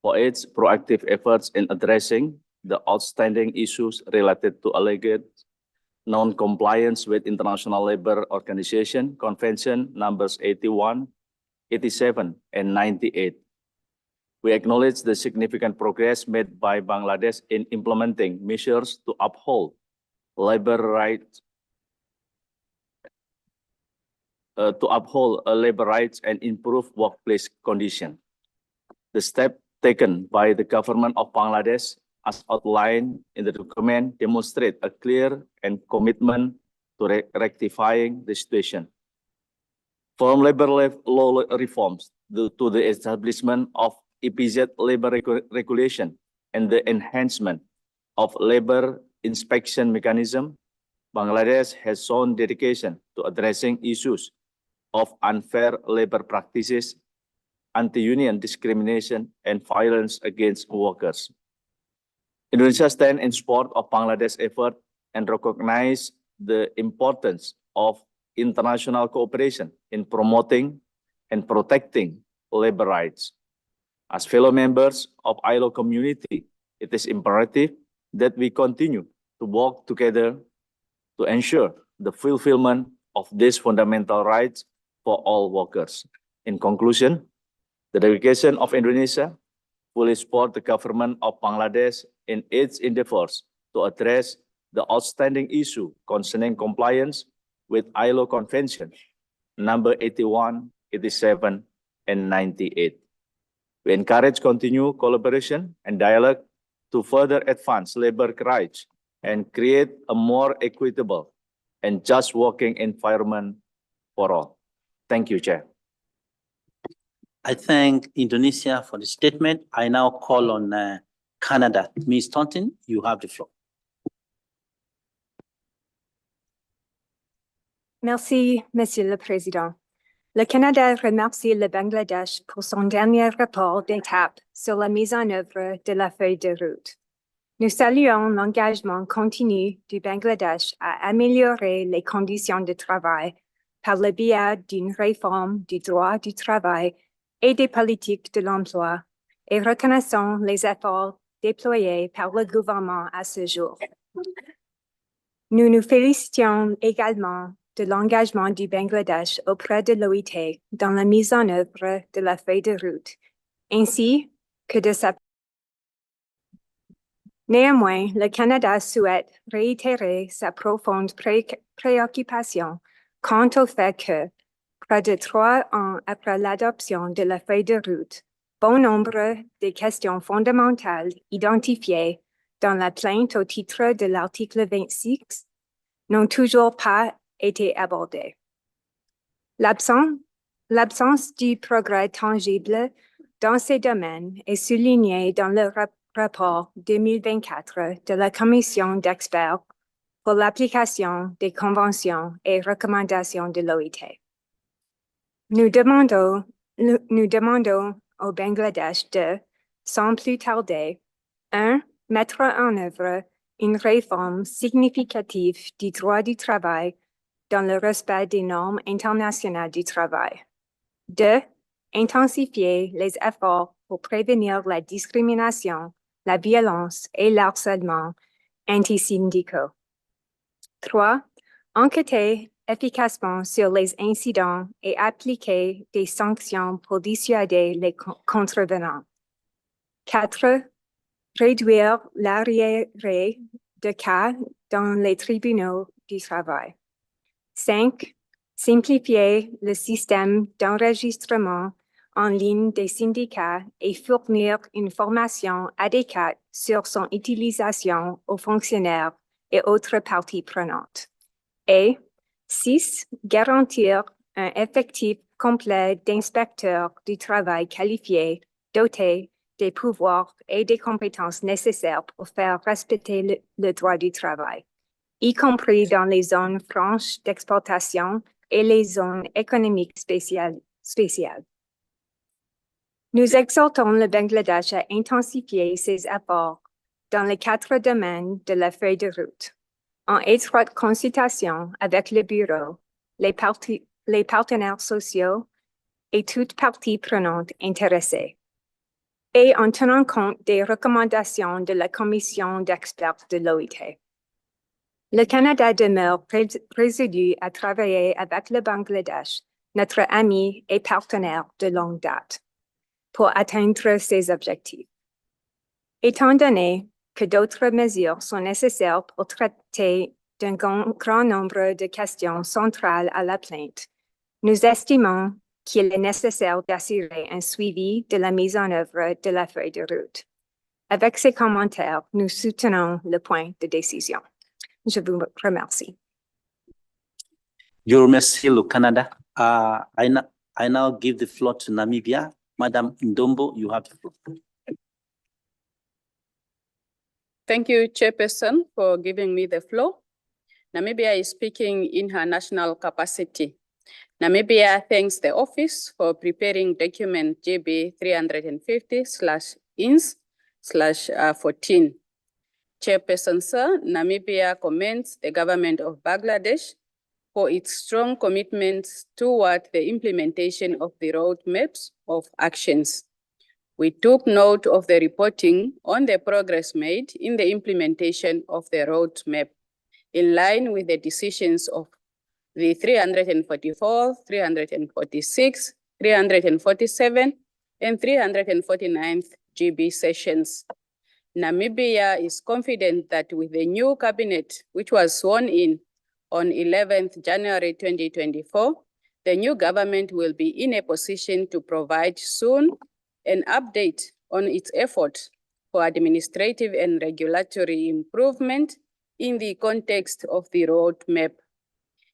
for its proactive efforts in addressing the outstanding issues related to alleged non-compliance with International Labour Organization Convention numbers 81, 87, and 98. We acknowledge the significant progress made by Bangladesh in implementing measures to uphold labor rights and improve workplace conditions. The step taken by the government of Bangladesh, as outlined in the document, demonstrate a clear and commitment to rectifying the situation. From labor law reforms to the establishment of EPZ labor regulation and the enhancement of labor inspection mechanism, Bangladesh has shown dedication to addressing issues of unfair labor practices, anti-union discrimination, and violence against workers. Indonesia stands in support of Bangladesh's effort and recognizes the importance of international cooperation in promoting and protecting labor rights. As fellow members of ILO community, it is imperative that we continue to work together to ensure the fulfillment of these fundamental rights for all workers. In conclusion, the delegation of Indonesia fully supports the government of Bangladesh in its endeavors to address the outstanding issue concerning compliance with ILO Convention number 81, 87, and 98. We encourage continued collaboration and dialogue to further advance labor rights and create a more equitable and just working environment for all. Thank you, Chair. I thank Indonesia for the statement. I now call on Canada. Ms. Taunton, you have the floor. Merci, Monsieur le Président. Le Canada remercie le Bangladesh pour son dernier rapport d'étape sur la mise en œuvre de la feuille de route. Nous saluons l'engagement continu du Bangladesh à améliorer les conditions de travail par le biais d'une réforme du droit du travail et des politiques de l'emploi et reconnaissons les efforts déployés par le gouvernement à ce jour. Nous nous félicitons également de l'engagement du Bangladesh auprès de l'OIT dans la mise en œuvre de la feuille de route, ainsi que de sa... Néanmoins, le Canada souhaite réitérer sa profonde préoccupation quant au fait que, près de 3 ans après l'adoption de la feuille de route, bon nombre des questions fondamentales identifiées dans la plainte au titre de l'article 26 n'ont toujours pas été abordées. L'absence du progrès tangible dans ces domaines est soulignée dans le rapport 2024 de la Commission d'experts pour l'application des conventions et recommandations de l'OIT. Nous demandons au Bangladesh de, sans plus tarder, 1. Mettre en œuvre une réforme significative du droit du travail dans le respect des normes internationales du travail. 2. Intensifier les efforts pour prévenir la discrimination, la violence et l'harcèlement antisyndicaux. 3. Enquêter efficacement sur les incidents et appliquer des sanctions pour dissuader les contrevenants. 4. Réduire l'arriéré de cas dans les tribunaux du travail. 5. Simplifier le système d'enregistrement en ligne des syndicats et fournir une formation adéquate sur son utilisation aux fonctionnaires et autres parties prenantes. Et 6. Garantir un effectif complet d'inspecteurs du travail qualifiés, dotés des pouvoirs et des compétences nécessaires pour faire respecter le droit du travail, y compris dans les zones franches d'exportation et les zones économiques spéciales. Nous exhortons le Bangladesh à intensifier ses efforts dans les 4 domaines de la feuille de route, en étroite consultation avec le Bureau, les partenaires sociaux et toutes parties prenantes intéressées, et en tenant compte des recommandations de la Commission d'experts de l'OIT. Le Canada demeure résolu à travailler avec le Bangladesh, notre ami et partenaire de longue date, pour atteindre ces objectifs. Étant donné que d'autres mesures sont nécessaires pour traiter d'un grand nombre de questions centrales à la plainte, nous estimons qu'il est nécessaire d'assurer un suivi de la mise en œuvre de la feuille de route. Avec ces commentaires, nous soutenons le point de décision. Je vous remercie. Je remercie le Canada. I now give the floor to Namibia. Madam Ndombo, you have the floor. Thank you, Chairperson, for giving me the floor. Namibia is speaking in her national capacity. Namibia thanks the office for preparing document GB 350/INS/14. Chairperson, sir, Namibia commends the government of Bangladesh for its strong commitment toward the implementation of the roadmaps of actions. We took note of the reporting on the progress made in the implementation of the roadmap in line with the decisions of the 344, 346, 347, and 349th GB sessions. Namibia is confident that with the new cabinet, which was sworn in on 11th January 2024, the new government will be in a position to provide soon an update on its effort for administrative and regulatory improvement in the context of the roadmap.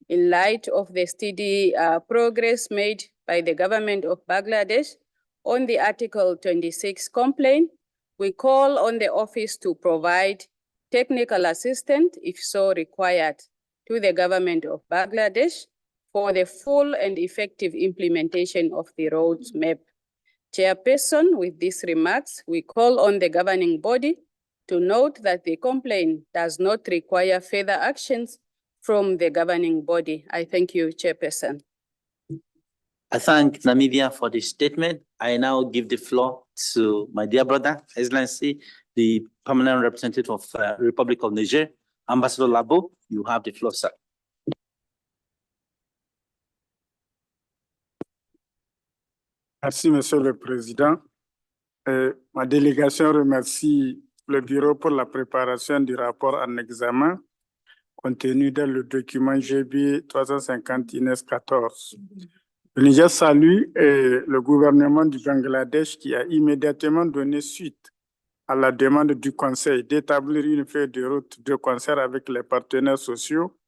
In light of the steady progress made by the government of Bangladesh on the Article 26 complaint, we call on the office to provide technical assistance, if so required, to the government of Bangladesh for the full and effective implementation of the roadmap. Chairperson, with these remarks, we call on the governing body to note that the complaint does not require further actions from the governing body. I thank you, Chairperson. I thank Namibia for the statement. I now give the floor to my dear brother, Excellency, the permanent representative of Republic of Niger, Ambassador Labo. You have the floor, sir. Merci, Monsieur le Président. Ma délégation remercie le Bureau pour la préparation du rapport en examen contenu dans le document GB 350-14. Le Niger salue le gouvernement du Bangladesh qui a immédiatement donné suite à la demande du Conseil d'établir une feuille de route de concert avec les partenaires sociaux,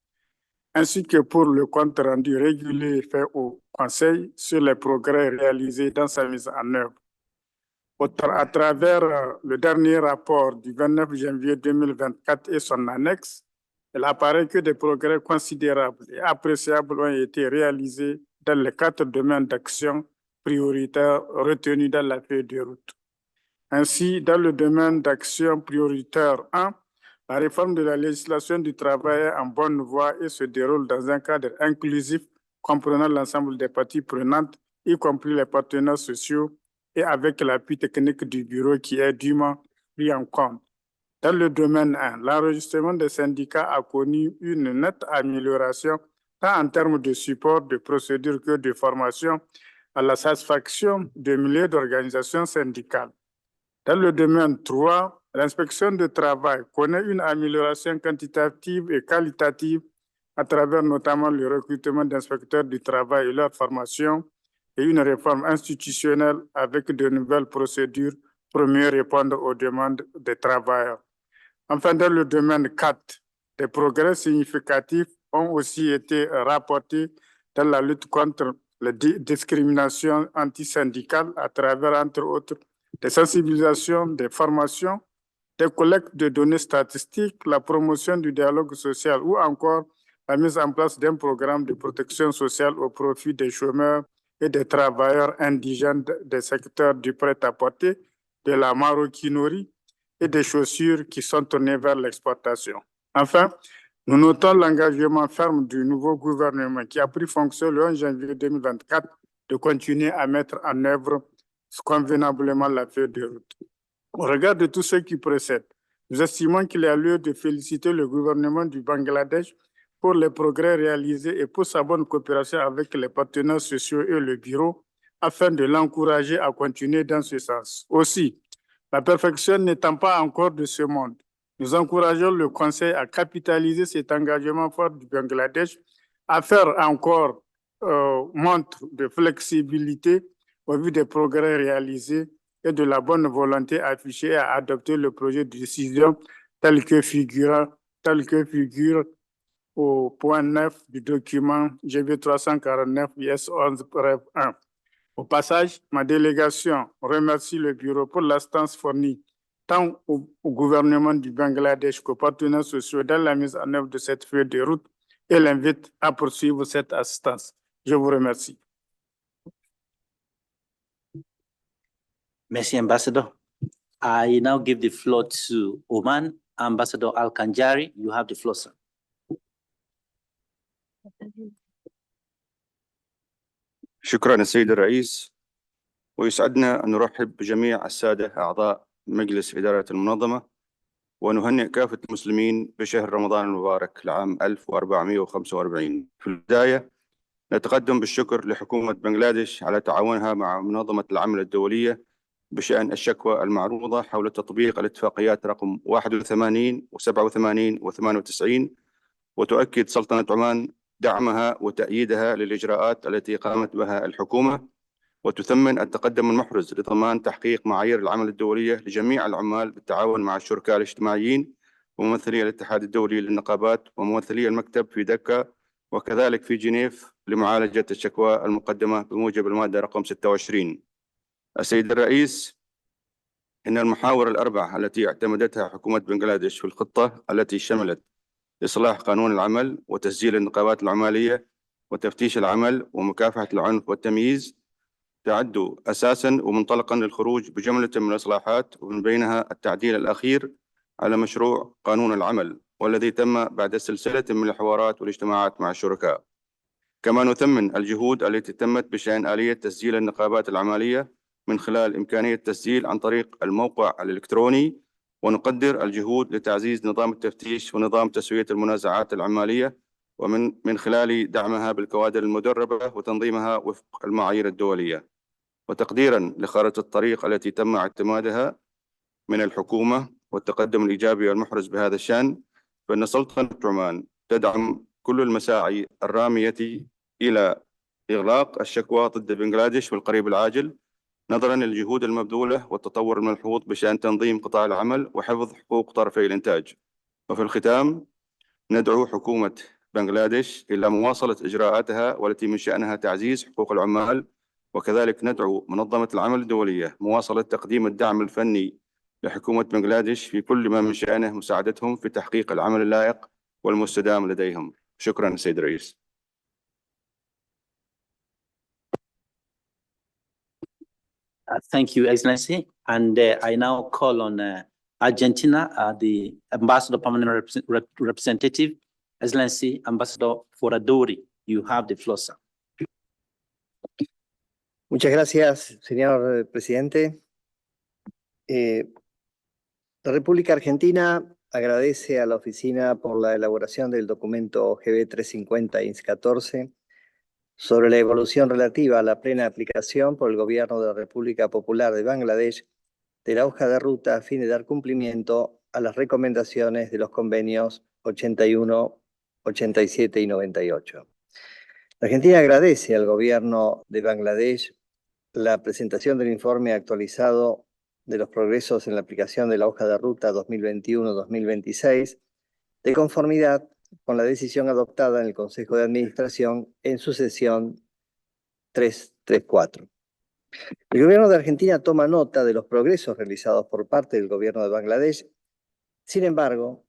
ainsi que pour le compte rendu régulier fait au Conseil sur les progrès réalisés dans sa mise en œuvre. À travers le dernier rapport du 29 janvier 2024 et son annexe, il apparaît que des progrès considérables et appréciables ont été réalisés dans les 4 domaines d'action prioritaires retenus dans la feuille de route. Ainsi, dans le domaine d'action prioritaire 1, la réforme de la législation du travail est en bonne voie et se déroule dans un cadre inclusif comprenant l'ensemble des parties prenantes, y compris les partenaires sociaux, et avec l'appui technique du bureau qui est dûment pris en compte. Dans le domaine 1, l'enregistrement des syndicats a connu une nette amélioration tant en termes de support, de procédures que de formation à la satisfaction de milliers d'organisations syndicales. Dans le domaine 3, l'inspection du travail connaît une amélioration quantitative et qualitative à travers notamment le recrutement d'inspecteurs du travail et leur formation et une réforme institutionnelle avec de nouvelles procédures pour mieux répondre aux demandes des travailleurs. Enfin, dans le domaine 4, des progrès significatifs ont aussi été rapportés dans la lutte contre la discrimination antisyndicale à travers, entre autres, des sensibilisations, des formations, des collectes de données statistiques, la promotion du dialogue social ou encore la mise en place d'un programme de protection sociale au profit des chômeurs et des travailleurs indigènes des secteurs du prêt-à-porter, de la maroquinerie et des chaussures qui sont tournées vers l'exportation. Enfin, nous notons l'engagement ferme du nouveau gouvernement qui a pris fonction le 11 janvier 2024 de continuer à mettre en œuvre convenablement la feuille de route. Au regard de tout ce qui précède, nous estimons qu'il y a lieu de féliciter le gouvernement du Bangladesh pour les progrès réalisés et pour sa bonne coopération avec les partenaires sociaux et le bureau afin de l'encourager à continuer dans ce sens. Aussi, la perfection n'étant pas encore de ce monde, nous encourageons le Conseil à capitaliser cet engagement fort du Bangladesh, à faire encore montre de flexibilité au vu des progrès réalisés et de la bonne volonté affichée à adopter le projet de décision tel que figure au point 9 du document GB 349 IS 11 bref 1. Au passage, ma délégation remercie le bureau pour l'assistance fournie tant au gouvernement du Bangladesh qu'aux partenaires sociaux dans la mise en œuvre de cette feuille de route et l'invite à poursuivre cette assistance. Je vous remercie. Merci, Ambassador. I now give the floor to Oman. Ambassador Al-Kanjari, you have the floor, sir. شكرا السيد الرئيس، ويسعدنا أن نرحب بجميع السادة أعضاء مجلس إدارة المنظمة ونهنئ كافة المسلمين بشهر رمضان المبارك لعام 1445. في البداية نتقدم بالشكر لحكومة بنغلاديش على تعاونها مع منظمة العمل الدولية بشأن الشكوى المعروضة حول تطبيق الاتفاقيات رقم 81 و87 و98، وتؤكد سلطنة عمان دعمها وتأييدها للإجراءات التي قامت بها الحكومة، وتثمن التقدم المحرز لضمان تحقيق معايير العمل الدولية لجميع العمال بالتعاون مع الشركاء الاجتماعيين وممثلي الاتحاد الدولي للنقابات وممثلي المكتب في دكا وكذلك في جنيف لمعالجة الشكوى المقدمة بموجب المادة رقم 26. السيد الرئيس، إن المحاور الأربعة التي اعتمدتها حكومة بنغلاديش في الخطة التي شملت إصلاح قانون العمل وتسجيل النقابات العمالية وتفتيش العمل ومكافحة العنف والتمييز تعد أساساً ومنطلقاً للخروج بجملة من الإصلاحات، ومن بينها التعديل الأخير على مشروع قانون العمل والذي تم بعد سلسلة من الحوارات والاجتماعات مع الشركاء. كما نثمن الجهود التي تمت بشأن آلية تسجيل النقابات العمالية من خلال إمكانية التسجيل عن طريق الموقع الإلكتروني، ونقدر الجهود لتعزيز نظام التفتيش ونظام تسوية المنازعات العمالية ومن خلال دعمها بالكوادر المدربة وتنظيمها وفق المعايير الدولية، وتقديرا لخارطة الطريق التي تم اعتمادها من الحكومة والتقدم الإيجابي والمحرز بهذا الشأن، فإن سلطنة عمان تدعم كل المساعي الرامية إلى إغلاق الشكوى ضد بنغلاديش في القريب العاجل، نظرا للجهود المبذولة والتطور الملحوظ بشأن تنظيم قطاع العمل وحفظ حقوق طرفي الإنتاج. وفي الختام ندعو حكومة بنغلاديش إلى مواصلة إجراءاتها والتي من شأنها تعزيز حقوق العمال، وكذلك ندعو منظمة العمل الدولية مواصلة تقديم الدعم الفني لحكومة بنغلاديش في كل ما من شأنه مساعدتهم في تحقيق العمل اللائق والمستدام لديهم. شكرا سيد الرئيس. Thank you, Excellency. And I now call on Argentina, the Ambassador Permanent Representative, Excellency Ambassador Foradori. You have the floor, sir. Muchas gracias, señor presidente. La República Argentina agradece a la oficina por la elaboración del documento GB 350 INS 14 sobre la evolución relativa a la plena aplicación por el Gobierno de la República Popular de Bangladesh de la hoja de ruta a fin de dar cumplimiento a las recomendaciones de los convenios 81, 87 y 98. La Argentina agradece al Gobierno de Bangladesh la presentación del informe actualizado de los progresos en la aplicación de la hoja de ruta 2021-2026 de conformidad con la decisión adoptada en el Consejo de Administración en su sesión 334. El Gobierno de Argentina toma nota de los progresos realizados por parte del Gobierno de Bangladesh. Sin embargo,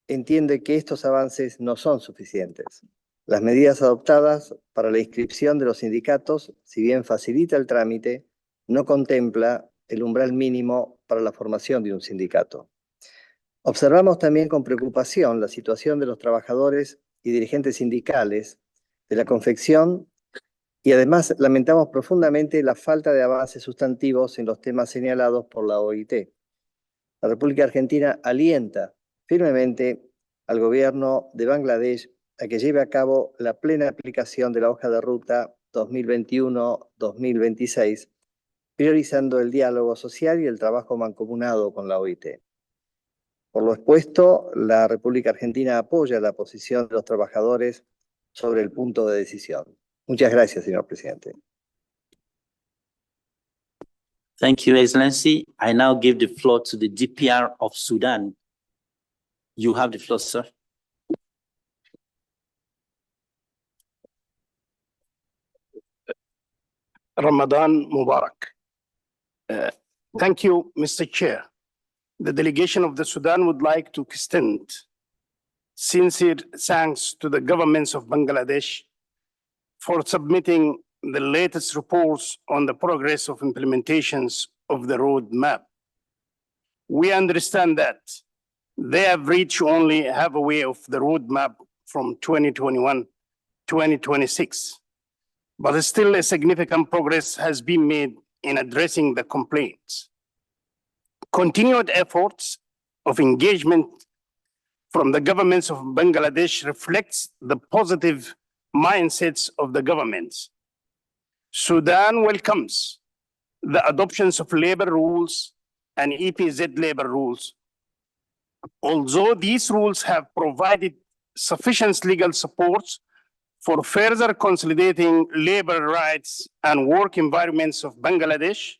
entiende que estos avances no son suficientes. Las medidas adoptadas para la inscripción de los sindicatos, si bien facilita el trámite, no contempla el umbral mínimo para la formación de un sindicato. Observamos también con preocupación la situación de los trabajadores y dirigentes sindicales de la confección y además lamentamos profundamente la falta de avances sustantivos en los temas señalados por la OIT. La República Argentina alienta firmemente al Gobierno de Bangladesh a que lleve a cabo la plena aplicación de la hoja de ruta 2021-2026, priorizando el diálogo social y el trabajo mancomunado con la OIT. Por lo expuesto, la República Argentina apoya la posición de los trabajadores sobre el punto de decisión. Muchas gracias, señor presidente. Thank you, Excellency. I now give the floor to the DPR of Sudan. You have the floor, sir. Ramadan Mubarak. Thank you, Mr. Chair. The delegation of the Sudan would like to extend sincere thanks to the governments of Bangladesh for submitting the latest reports on the progress of implementations of the roadmap. We understand that they have reached only halfway of the roadmap from 2021-2026, but still a significant progress has been made in addressing the complaints. Continued efforts of engagement from the governments of Bangladesh reflects the positive mindsets of the governments. Sudan welcomes the adoptions of labor rules and EPZ labor rules. Although these rules have provided sufficient legal support for further consolidating labor rights and work environments of Bangladesh,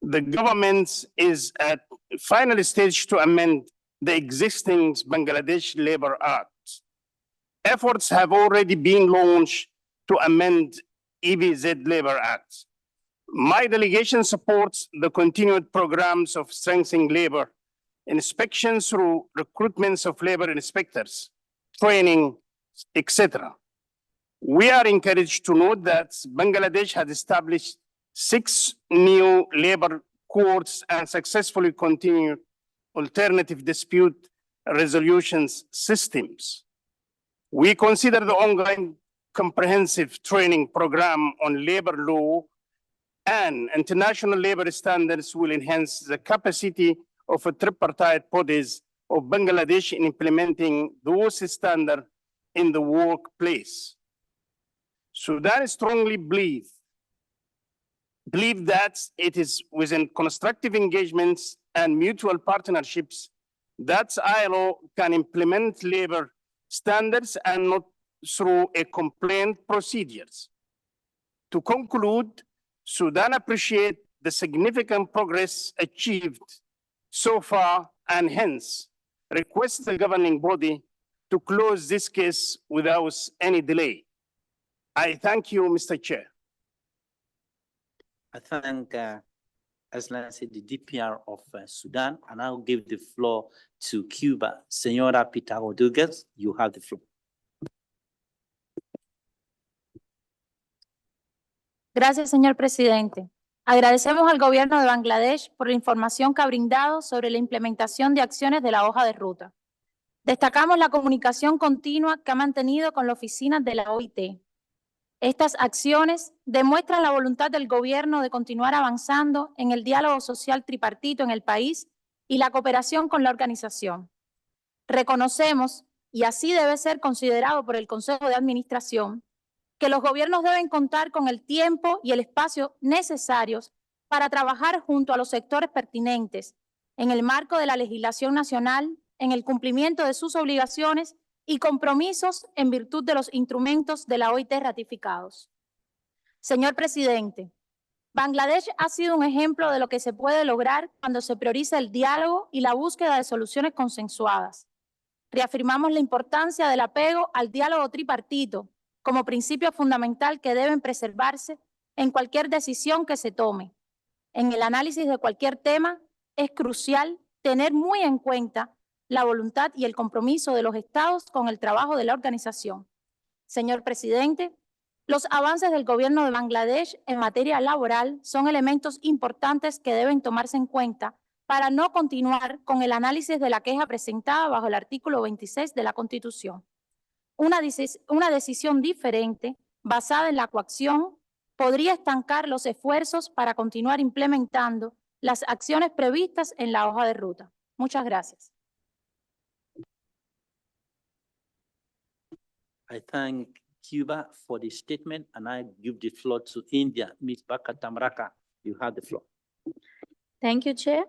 the government is at final stage to amend the existing Bangladesh Labor Act. Efforts have already been launched to amend EBZ Labor Act. My delegation supports the continued programs of strengthening labor inspections through recruitments of labor inspectors, training, etc. We are encouraged to note that Bangladesh has established 6 new labor courts and successfully continued alternative dispute resolutions systems. We consider the ongoing comprehensive training program on labor law and international labor standards will enhance the capacity of tripartite bodies of Bangladesh in implementing those standards in the workplace. Sudan strongly believe that it is within constructive engagements and mutual partnerships that ILO can implement labor standards and not through a complaint procedures. To conclude, Sudan appreciates the significant progress achieved so far and hence requests the governing body to close this case without any delay. I thank you, Mr. Chair. I thank Excellency the DPR of Sudan, and I'll give the floor to Cuba. Senora Pitar Rodriguez, you have the floor. Gracias, señor presidente. Agradecemos al gobierno de Bangladesh por la información que ha brindado sobre la implementación de acciones de la hoja de ruta. Destacamos la comunicación continua que ha mantenido con la oficina de la OIT. Estas acciones demuestran la voluntad del gobierno de continuar avanzando en el diálogo social tripartito en el país y la cooperación con la organización. Reconocemos, y así debe ser considerado por el Consejo de Administración, que los gobiernos deben contar con el tiempo y el espacio necesarios para trabajar junto a los sectores pertinentes en el marco de la legislación nacional, en el cumplimiento de sus obligaciones y compromisos en virtud de los instrumentos de la OIT ratificados. Señor presidente, Bangladesh ha sido un ejemplo de lo que se puede lograr cuando se prioriza el diálogo y la búsqueda de soluciones consensuadas. Reafirmamos la importancia del apego al diálogo tripartito como principio fundamental que deben preservarse en cualquier decisión que se tome. En el análisis de cualquier tema, es crucial tener muy en cuenta la voluntad y el compromiso de los estados con el trabajo de la organización. Señor presidente, los avances del gobierno de Bangladesh en materia laboral son elementos importantes que deben tomarse en cuenta para no continuar con el análisis de la queja presentada bajo el artículo 26 de la Constitución. Una decisión diferente, basada en la coacción, podría estancar los esfuerzos para continuar implementando las acciones previstas en la hoja de ruta. Muchas gracias. I thank Cuba for the statement, and I give the floor to India. Ms. Baka Tamraka, you have the floor. Thank you, Chair.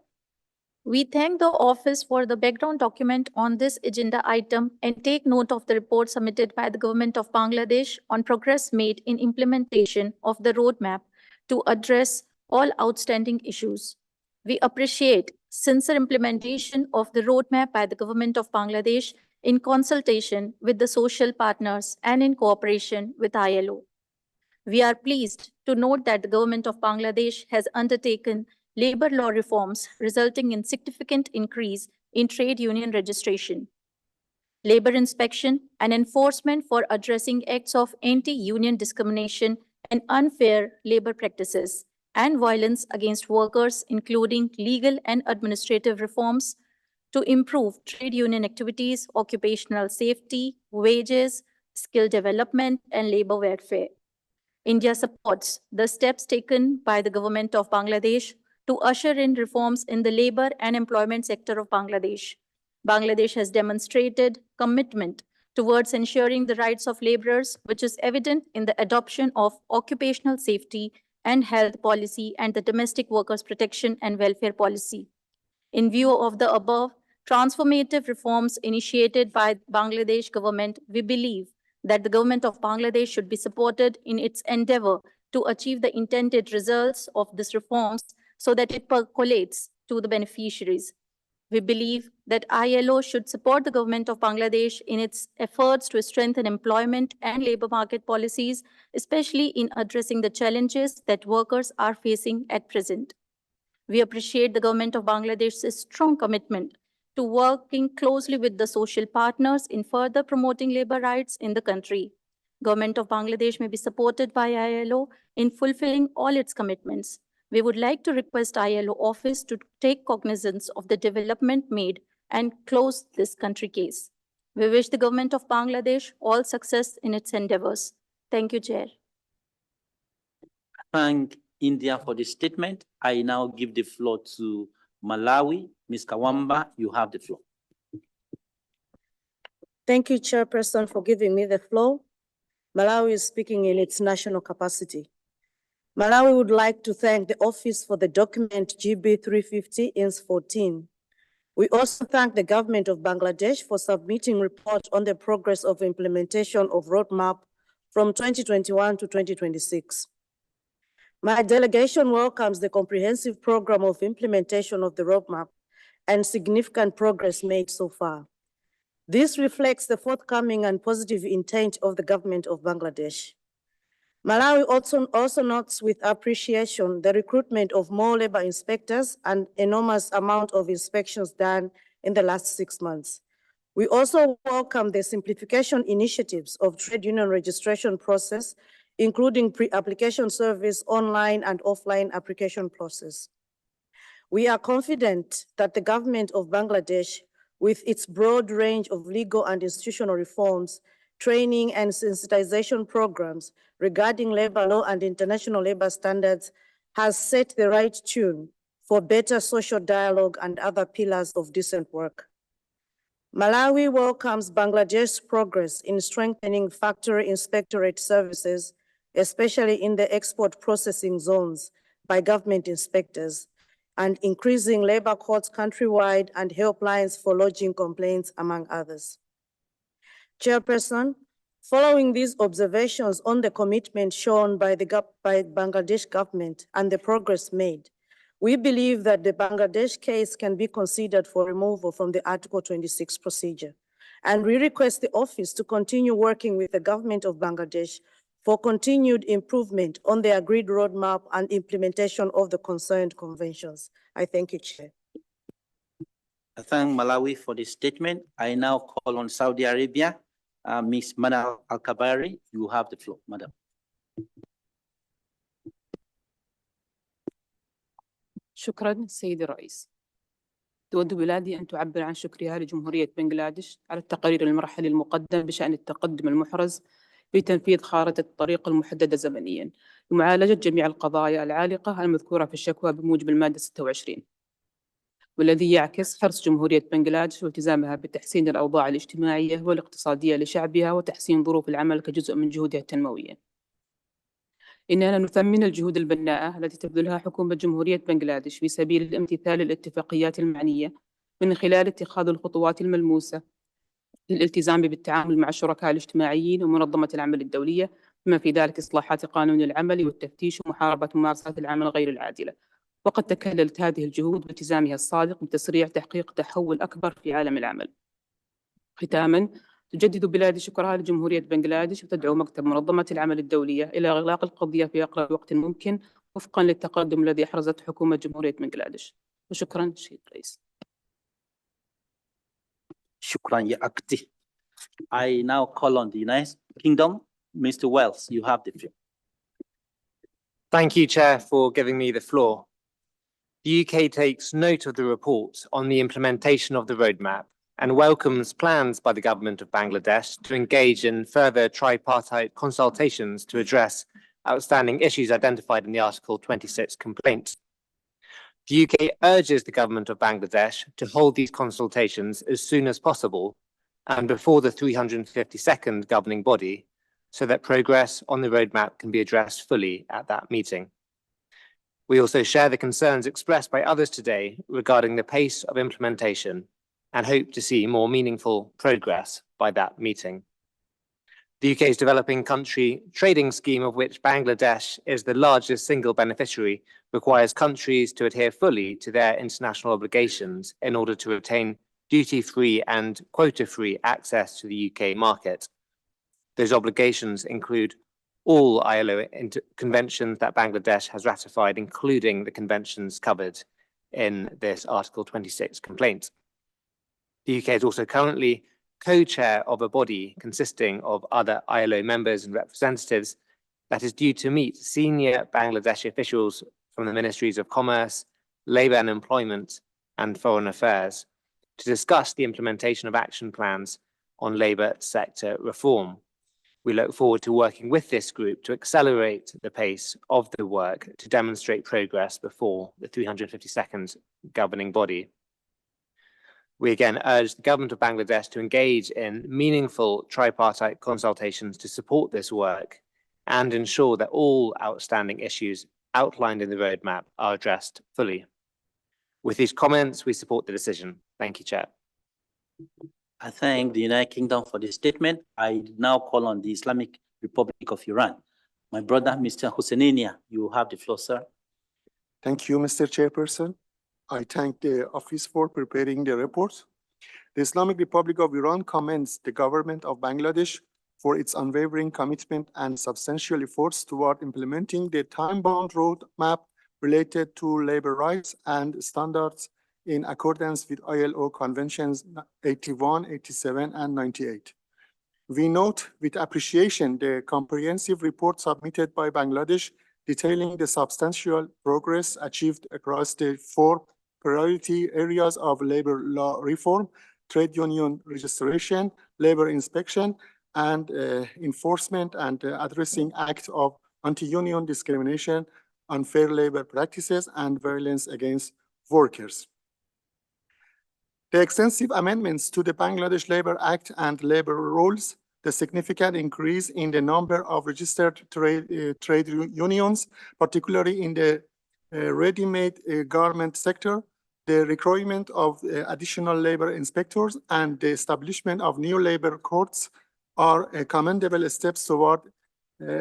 We thank the office for the background document on this agenda item and take note of the report submitted by the government of Bangladesh on progress made in implementation of the roadmap to address all outstanding issues. We appreciate sincere implementation of the roadmap by the government of Bangladesh in consultation with the social partners and in cooperation with ILO. We are pleased to note that the government of Bangladesh has undertaken labor law reforms resulting in significant increase in trade union registration, labor inspection and enforcement for addressing acts of anti-union discrimination and unfair labor practices, and violence against workers, including legal and administrative reforms to improve trade union activities, occupational safety, wages, skill development, and labor welfare. India supports the steps taken by the government of Bangladesh to usher in reforms in the labor and employment sector of Bangladesh. Bangladesh has demonstrated commitment towards ensuring the rights of laborers, which is evident in the adoption of occupational safety and health policy and the domestic workers' protection and welfare policy. In view of the above transformative reforms initiated by Bangladesh government, we believe that the government of Bangladesh should be supported in its endeavor to achieve the intended results of these reforms so that it percolates to the beneficiaries. We believe that ILO should support the government of Bangladesh in its efforts to strengthen employment and labor market policies, especially in addressing the challenges that workers are facing at present. We appreciate the government of Bangladesh's strong commitment to working closely with the social partners in further promoting labor rights in the country. Government of Bangladesh may be supported by ILO in fulfilling all its commitments. We would like to request ILO office to take cognizance of the development made and close this country case. We wish the government of Bangladesh all success in its endeavors. Thank you, Chair. Thank India for the statement. I now give the floor to Malawi. Ms. Kawamba, you have the floor. Thank you, Chairperson, for giving me the floor. Malawi is speaking in its national capacity. Malawi would like to thank the Office for the document GB 350 INS 14. We also thank the government of Bangladesh for submitting report on the progress of implementation of roadmap from 2021 to 2026. My delegation welcomes the comprehensive program of implementation of the roadmap and significant progress made so far. This reflects the forthcoming and positive intent of the government of Bangladesh. Malawi also notes with appreciation the recruitment of more labor inspectors and enormous amount of inspections done in the last 6 months. We also welcome the simplification initiatives of trade union registration process, including pre-application service, online and offline application process. We are confident that the government of Bangladesh, with its broad range of legal and institutional reforms, training and sensitization programs regarding labor law and international labor standards, has set the right tune for better social dialogue and other pillars of decent work. Malawi welcomes Bangladesh's progress in strengthening factory inspectorate services, especially in the export processing zones by government inspectors, and increasing labor courts countrywide and helplines for lodging complaints, among others. Chairperson, following these observations on the commitment shown by Bangladesh government and the progress made, we believe that the Bangladesh case can be considered for removal from the Article 26 procedure. And we request the office to continue working with the government of Bangladesh for continued improvement on the agreed roadmap and implementation of the concerned conventions. I thank you, Chair. I thank Malawi for this statement. I now call on Saudi Arabia. Ms. Mana Al-Kabari, you have the floor, Madam. شكرا سيد الرئيس. تود بلادي أن تعبر عن شكرها لجمهورية بنغلاديش على التقرير المرحلي المقدم بشأن التقدم المحرز في تنفيذ خارطة الطريق المحددة زمنيا لمعالجة جميع القضايا العالقة المذكورة في الشكوى بموجب المادة 26، والذي يعكس حرص جمهورية بنغلاديش والتزامها بتحسين الأوضاع الاجتماعية والاقتصادية لشعبها وتحسين ظروف العمل كجزء من جهودها التنموية. إننا نثمن الجهود البناءة التي تبذلها حكومة جمهورية بنغلاديش في سبيل الامتثال للاتفاقيات المعنية من خلال اتخاذ الخطوات الملموسة للالتزام بالتعامل مع الشركاء الاجتماعيين ومنظمة العمل الدولية، بما في ذلك إصلاحات قانون العمل والتفتيش ومحاربة ممارسات العمل غير العادلة. وقد تكللت هذه الجهود بالتزامها الصادق بتسريع تحقيق تحول أكبر في عالم العمل. ختاماً، تجدد بلادي شكرها لجمهورية بنغلاديش وتدعو مكتب منظمة العمل الدولية إلى إغلاق القضية في أقرب وقت ممكن وفقاً للتقدم الذي أحرزته حكومة جمهورية بنغلاديش. وشكراً سيد الرئيس. Shukran, Ya Akti. I now call on the United Kingdom. Mr. Wells, you have the floor. Thank you, Chair, for giving me the floor. The UK takes note of the report on the implementation of the roadmap and welcomes plans by the government of Bangladesh to engage in further tripartite consultations to address outstanding issues identified in the Article 26 complaint. The UK urges the government of Bangladesh to hold these consultations as soon as possible and before the 352nd governing body, so that progress on the roadmap can be addressed fully at that meeting. We also share the concerns expressed by others today regarding the pace of implementation and hope to see more meaningful progress by that meeting. The UK's developing country trading scheme, of which Bangladesh is the largest single beneficiary, requires countries to adhere fully to their international obligations in order to obtain duty-free and quota-free access to the UK market. Those obligations include all ILO conventions that Bangladesh has ratified, including the conventions covered in this Article 26 complaint. The UK is also currently co-chair of a body consisting of other ILO members and representatives that is due to meet senior Bangladeshi officials from the Ministries of Commerce, Labour and Employment, and Foreign Affairs to discuss the implementation of action plans on labour sector reform. We look forward to working with this group to accelerate the pace of the work to demonstrate progress before the 352nd governing body. We again urge the government of Bangladesh to engage in meaningful tripartite consultations to support this work and ensure that all outstanding issues outlined in the roadmap are addressed fully. With these comments, we support the decision. Thank you, Chair. I thank the United Kingdom for this statement. I now call on the Islamic Republic of Iran. My brother, Mr. Hosseininia, you have the floor, sir. Thank you, Mr. Chairperson. I thank the office for preparing the report. The Islamic Republic of Iran commends the government of Bangladesh for its unwavering commitment and substantial efforts toward implementing the time-bound roadmap related to labor rights and standards in accordance with ILO Conventions 81, 87, and 98. We note with appreciation the comprehensive report submitted by Bangladesh detailing the substantial progress achieved across the 4 priority areas of labor law reform, trade union registration, labor inspection, and enforcement, and addressing acts of anti-union discrimination, unfair labor practices, and violence against workers. The extensive amendments to the Bangladesh Labor Act and labor rules, the significant increase in the number of registered trade unions, particularly in the ready-made garment sector, the requirement of additional labor inspectors, and the establishment of new labor courts are commendable steps toward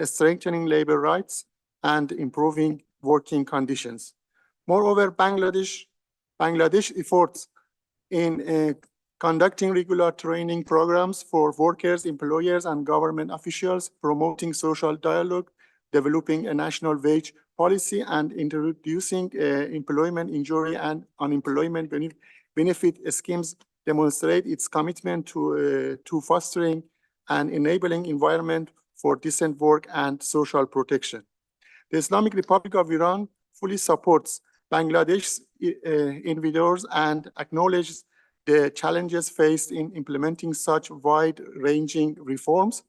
strengthening labor rights and improving working conditions. Moreover, Bangladesh efforts in conducting regular training programs for workers, employers, and government officials, promoting social dialogue, developing a national wage policy, and introducing employment injury and unemployment benefit schemes demonstrate its commitment to fostering an enabling environment for decent work and social protection. The Islamic Republic of Iran fully supports Bangladesh's endeavors and acknowledges the challenges faced in implementing such wide-ranging reforms.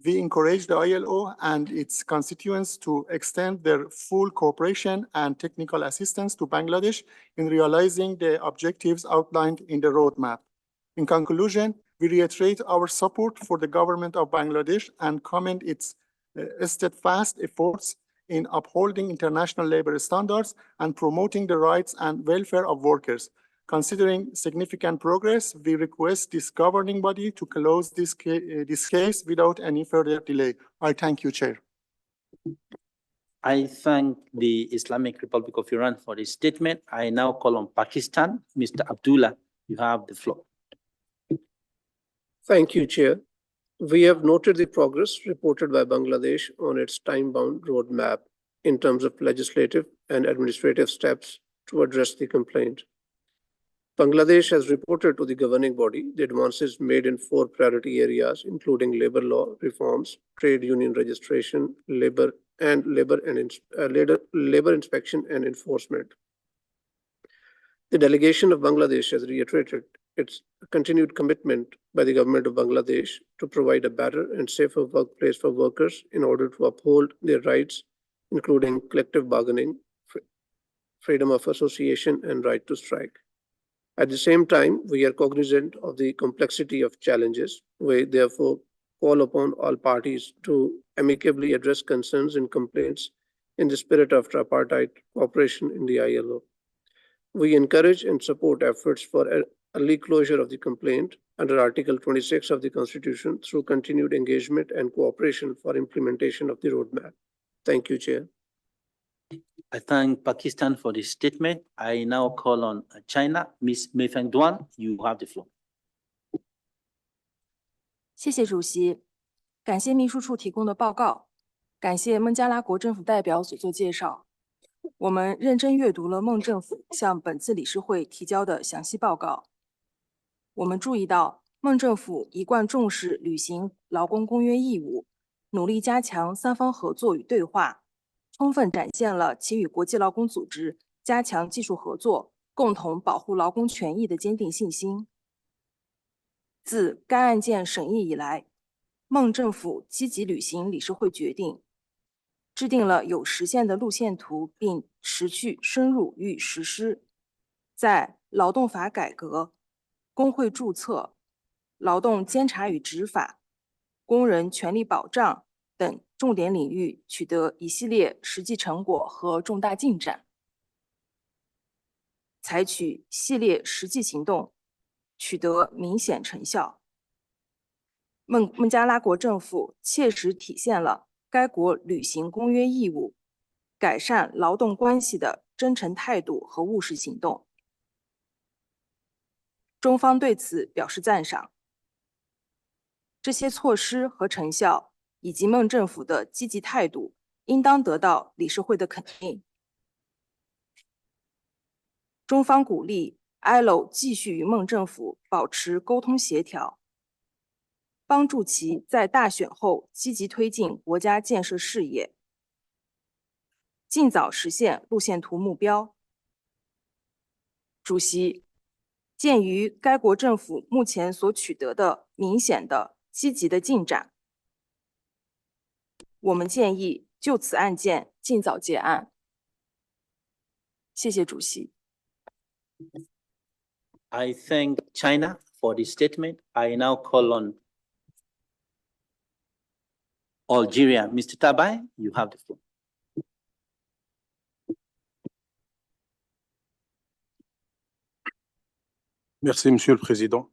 We encourage the ILO and its constituents to extend their full cooperation and technical assistance to Bangladesh in realizing the objectives outlined in the roadmap. In conclusion, we reiterate our support for the government of Bangladesh and commend its steadfast efforts in upholding international labor standards and promoting the rights and welfare of workers. Considering significant progress, we request this governing body to close this case without any further delay. I thank you, Chair. I thank the Islamic Republic of Iran for this statement. I now call on Pakistan. Mr. Abdullah, you have the floor. Thank you, Chair. We have noted the progress reported by Bangladesh on its time-bound roadmap in terms of legislative and administrative steps to address the complaint. Bangladesh has reported to the governing body the advances made in 4 priority areas, including labor law reforms, trade union registration, labor inspection and enforcement. The delegation of Bangladesh has reiterated its continued commitment by the government of Bangladesh to provide a better and safer workplace for workers in order to uphold their rights, including collective bargaining, freedom of association, and right to strike. At the same time, we are cognizant of the complexity of challenges. We therefore call upon all parties to amicably address concerns and complaints in the spirit of tripartite cooperation in the ILO. We encourage and support efforts for early closure of the complaint under Article 26 of the Constitution through continued engagement and cooperation for implementation of the roadmap. Thank you, Chair. I thank Pakistan for this statement. I now call on China. Ms. Meifeng Duan, you have the floor. 谢谢主席，感谢秘书处提供的报告，感谢孟加拉国政府代表所做介绍。我们认真阅读了孟政府向本次理事会提交的详细报告。我们注意到，孟政府一贯重视履行劳工公约义务，努力加强3方合作与对话，充分展现了其与国际劳工组织加强技术合作、共同保护劳工权益的坚定信心。自该案件审议以来，孟政府积极履行理事会决定，制定了有实现的路线图，并持续深入予以实施。在劳动法改革、工会注册、劳动监察与执法、工人权利保障等重点领域取得一系列实际成果和重大进展，采取系列实际行动，取得明显成效。孟加拉国政府切实体现了该国履行公约义务、改善劳动关系的真诚态度和务实行动。中方对此表示赞赏。这些措施和成效，以及孟政府的积极态度，应当得到理事会的肯定。中方鼓励 ILO 继续与孟政府保持沟通协调，帮助其在大选后积极推进国家建设事业，尽早实现路线图目标。主席，鉴于该国政府目前所取得的明显的积极的进展，我们建议就此案件尽早结案。谢谢主席。I thank China for the statement. I now call on Algeria. Mr. Tabai, you have the floor. Merci, Monsieur le Président.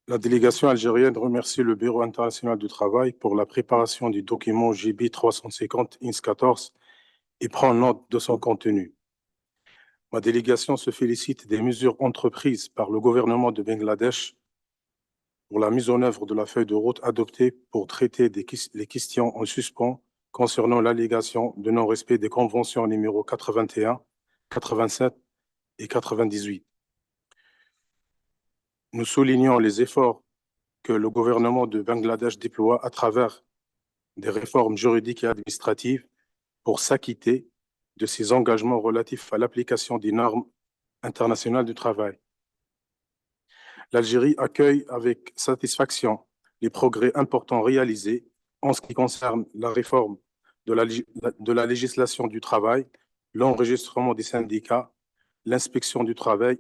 La délégation algérienne remercie le Bureau international du travail pour la préparation du document JB 350-14 et prend note de son contenu. Ma délégation se félicite des mesures entreprises par le gouvernement de Bangladesh pour la mise en œuvre de la feuille de route adoptée pour traiter les questions en suspens concernant l'allégation de non-respect des conventions numéro 81, 87 et 98. Nous soulignons les efforts que le gouvernement de Bangladesh déploie à travers des réformes juridiques et administratives pour s'acquitter de ses engagements relatifs à l'application des normes internationales du travail. L'Algérie accueille avec satisfaction les progrès importants réalisés en ce qui concerne la réforme de la législation du travail, l'enregistrement des syndicats, l'inspection du travail,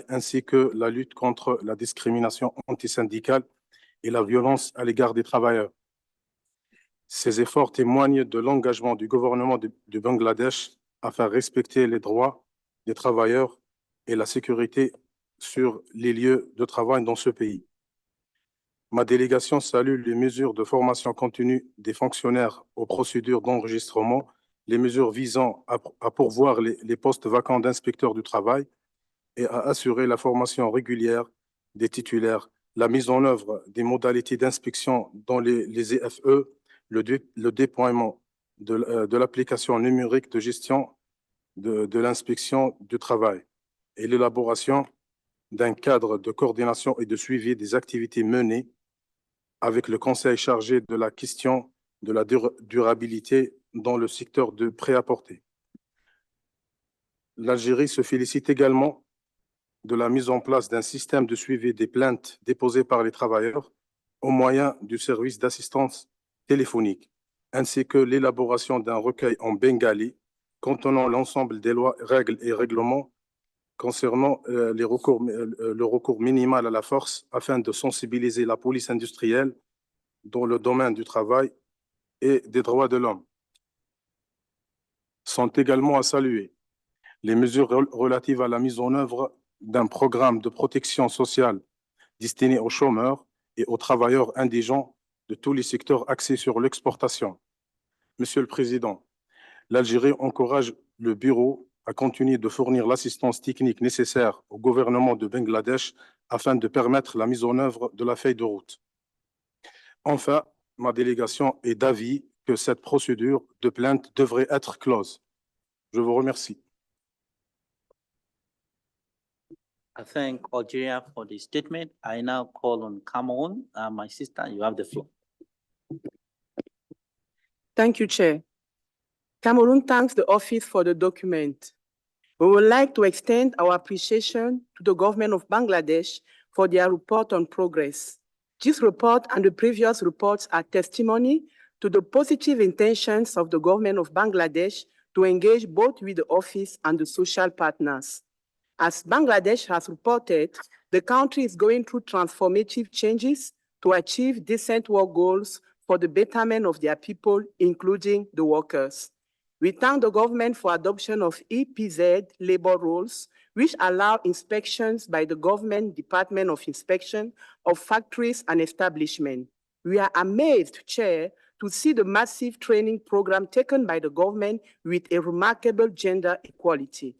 ainsi que la lutte contre la discrimination antisyndicale et la violence à l'égard des travailleurs. Ces efforts témoignent de l'engagement du gouvernement du Bangladesh à faire respecter les droits des travailleurs et la sécurité sur les lieux de travail dans ce pays. Ma délégation salue les mesures de formation continue des fonctionnaires aux procédures d'enregistrement, les mesures visant à pourvoir les postes vacants d'inspecteurs du travail et à assurer la formation régulière des titulaires, la mise en œuvre des modalités d'inspection dans les EFE, le déploiement de l'application numérique de gestion de l'inspection du travail et l'élaboration d'un cadre de coordination et de suivi des activités menées avec le Conseil chargé de la question de la durabilité dans le secteur de prêt-à-porter. L'Algérie se félicite également de la mise en place d'un système de suivi des plaintes déposées par les travailleurs au moyen du service d'assistance téléphonique, ainsi que l'élaboration d'un recueil en bengali contenant l'ensemble des lois, règles et règlements concernant le recours minimal à la force afin de sensibiliser la police industrielle dans le domaine du travail et des droits de l'homme. Sont également à saluer les mesures relatives à la mise en œuvre d'un programme de protection sociale destiné aux chômeurs et aux travailleurs indigents de tous les secteurs axés sur l'exportation. Monsieur le Président, l'Algérie encourage le Bureau à continuer de fournir l'assistance technique nécessaire au gouvernement de Bangladesh afin de permettre la mise en œuvre de la feuille de route. Enfin, ma délégation est d'avis que cette procédure de plainte devrait être close. Je vous remercie. I thank Algeria for the statement. I now call on Cameroon. My sister, you have the floor. Thank you, Chair. Cameroon thanks the office for the document. We would like to extend our appreciation to the government of Bangladesh for their report on progress. This report and the previous reports are testimony to the positive intentions of the government of Bangladesh to engage both with the office and the social partners. As Bangladesh has reported, the country is going through transformative changes to achieve decent work goals for the betterment of their people, including the workers. We thank the government for adoption of EPZ labor rules, which allow inspections by the government Department of Inspection of factories and establishments. We are amazed, Chair, to see the massive training program taken by the government with a remarkable gender equality.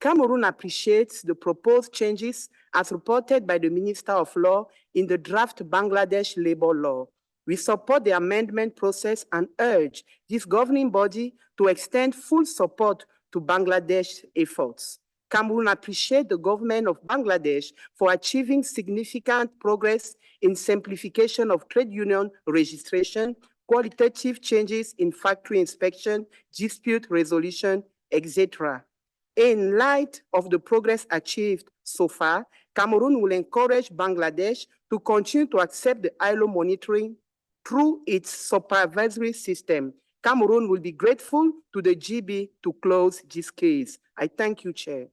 Cameroon appreciates the proposed changes as reported by the Minister of Law in the draft Bangladesh labor law. We support the amendment process and urge this governing body to extend full support to Bangladesh efforts. Cameroon appreciates the government of Bangladesh for achieving significant progress in simplification of trade union registration, qualitative changes in factory inspection, dispute resolution, etc. In light of the progress achieved so far, Cameroon will encourage Bangladesh to continue to accept the ILO monitoring through its supervisory system. Cameroon will be grateful to the GB to close this case. I thank you, Chair.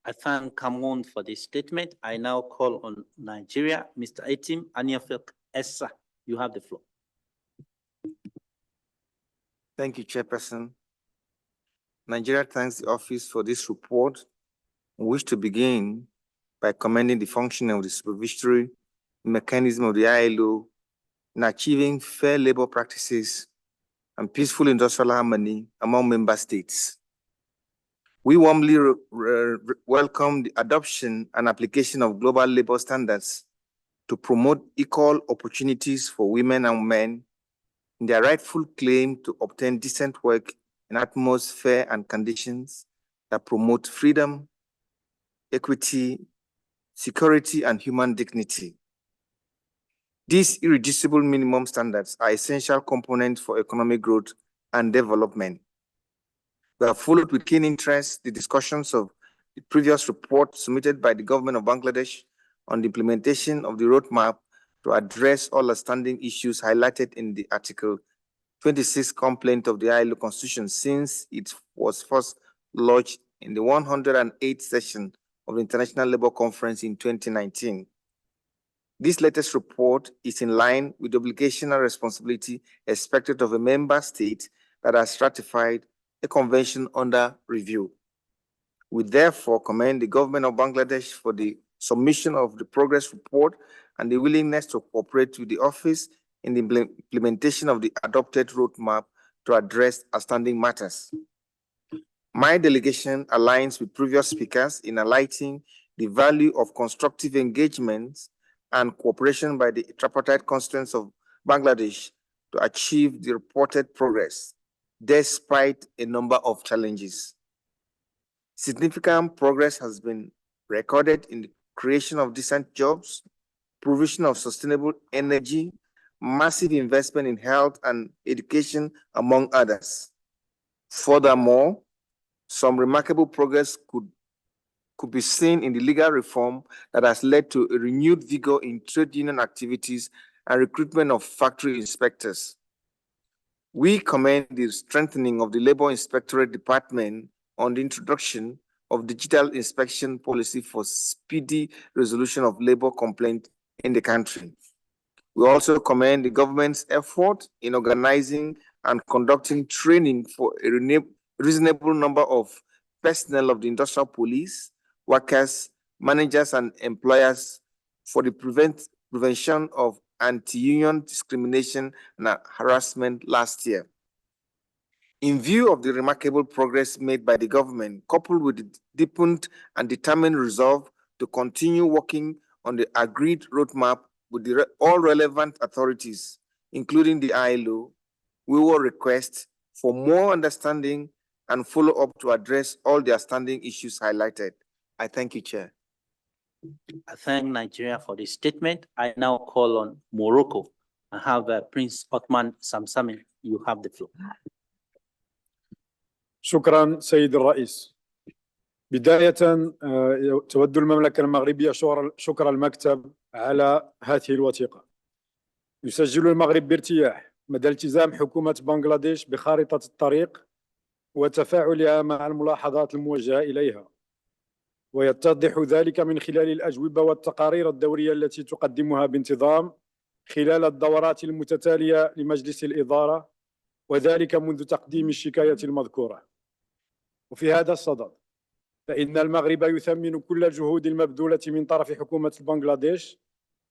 I thank Cameroon for this statement. I now call on Nigeria. Mr. Etim Aniafek Essa, you have the floor. Thank you, Chairperson. Nigeria thanks the office for this report. I wish to begin by commending the functioning of the supervisory mechanism of the ILO in achieving fair labor practices and peaceful industrial harmony among member states. We warmly welcome the adoption and application of global labor standards to promote equal opportunities for women and men in their rightful claim to obtain decent work in atmosphere and conditions that promote freedom, equity, security, and human dignity. These irreducible minimum standards are essential components for economic growth and development. We have followed with keen interest the discussions of the previous report submitted by the government of Bangladesh on the implementation of the roadmap to address all outstanding issues highlighted in the Article 26 complaint of the ILO Constitution since it was first lodged in the 108th session of the International Labour Conference in 2019. This latest report is in line with the obligation and responsibility expected of a member state that has ratified a convention under review. We therefore commend the government of Bangladesh for the submission of the progress report and the willingness to cooperate with the office in the implementation of the adopted roadmap to address outstanding matters. My delegation aligns with previous speakers in highlighting the value of constructive engagements and cooperation by the tripartite constituents of Bangladesh to achieve the reported progress, despite a number of challenges. Significant progress has been recorded in the creation of decent jobs, provision of sustainable energy, massive investment in health and education, among others. Furthermore, some remarkable progress could be seen in the legal reform that has led to a renewed vigor in trade union activities and recruitment of factory inspectors. We commend the strengthening of the Labor Inspectorate Department on the introduction of digital inspection policy for speedy resolution of labor complaints in the country. We also commend the government's effort in organizing and conducting training for a reasonable number of personnel of the industrial police, workers, managers, and employers for the prevention of anti-union discrimination and harassment last year. In view of the remarkable progress made by the government, coupled with the deepened and determined resolve to continue working on the agreed roadmap with all relevant authorities, including the ILO, we will request for more understanding and follow-up to address all the outstanding issues highlighted. I thank you, Chair. I thank Nigeria for this statement. I now call on Morocco. I have Prince Othman Samsami. You have the floor. شكرا سيد الرئيس. بداية تود المملكة المغربية شكر المكتب على هذه الوثيقة. يسجل المغرب بارتياح مدى التزام حكومة بنغلاديش بخارطة الطريق وتفاعلها مع الملاحظات الموجهة إليها، ويتضح ذلك من خلال الأجوبة والتقارير الدورية التي تقدمها بانتظام خلال الدورات المتتالية لمجلس الإدارة، وذلك منذ تقديم الشكاية المذكورة. وفي هذا الصدد فإن المغرب يثمن كل الجهود المبذولة من طرف حكومة بنغلاديش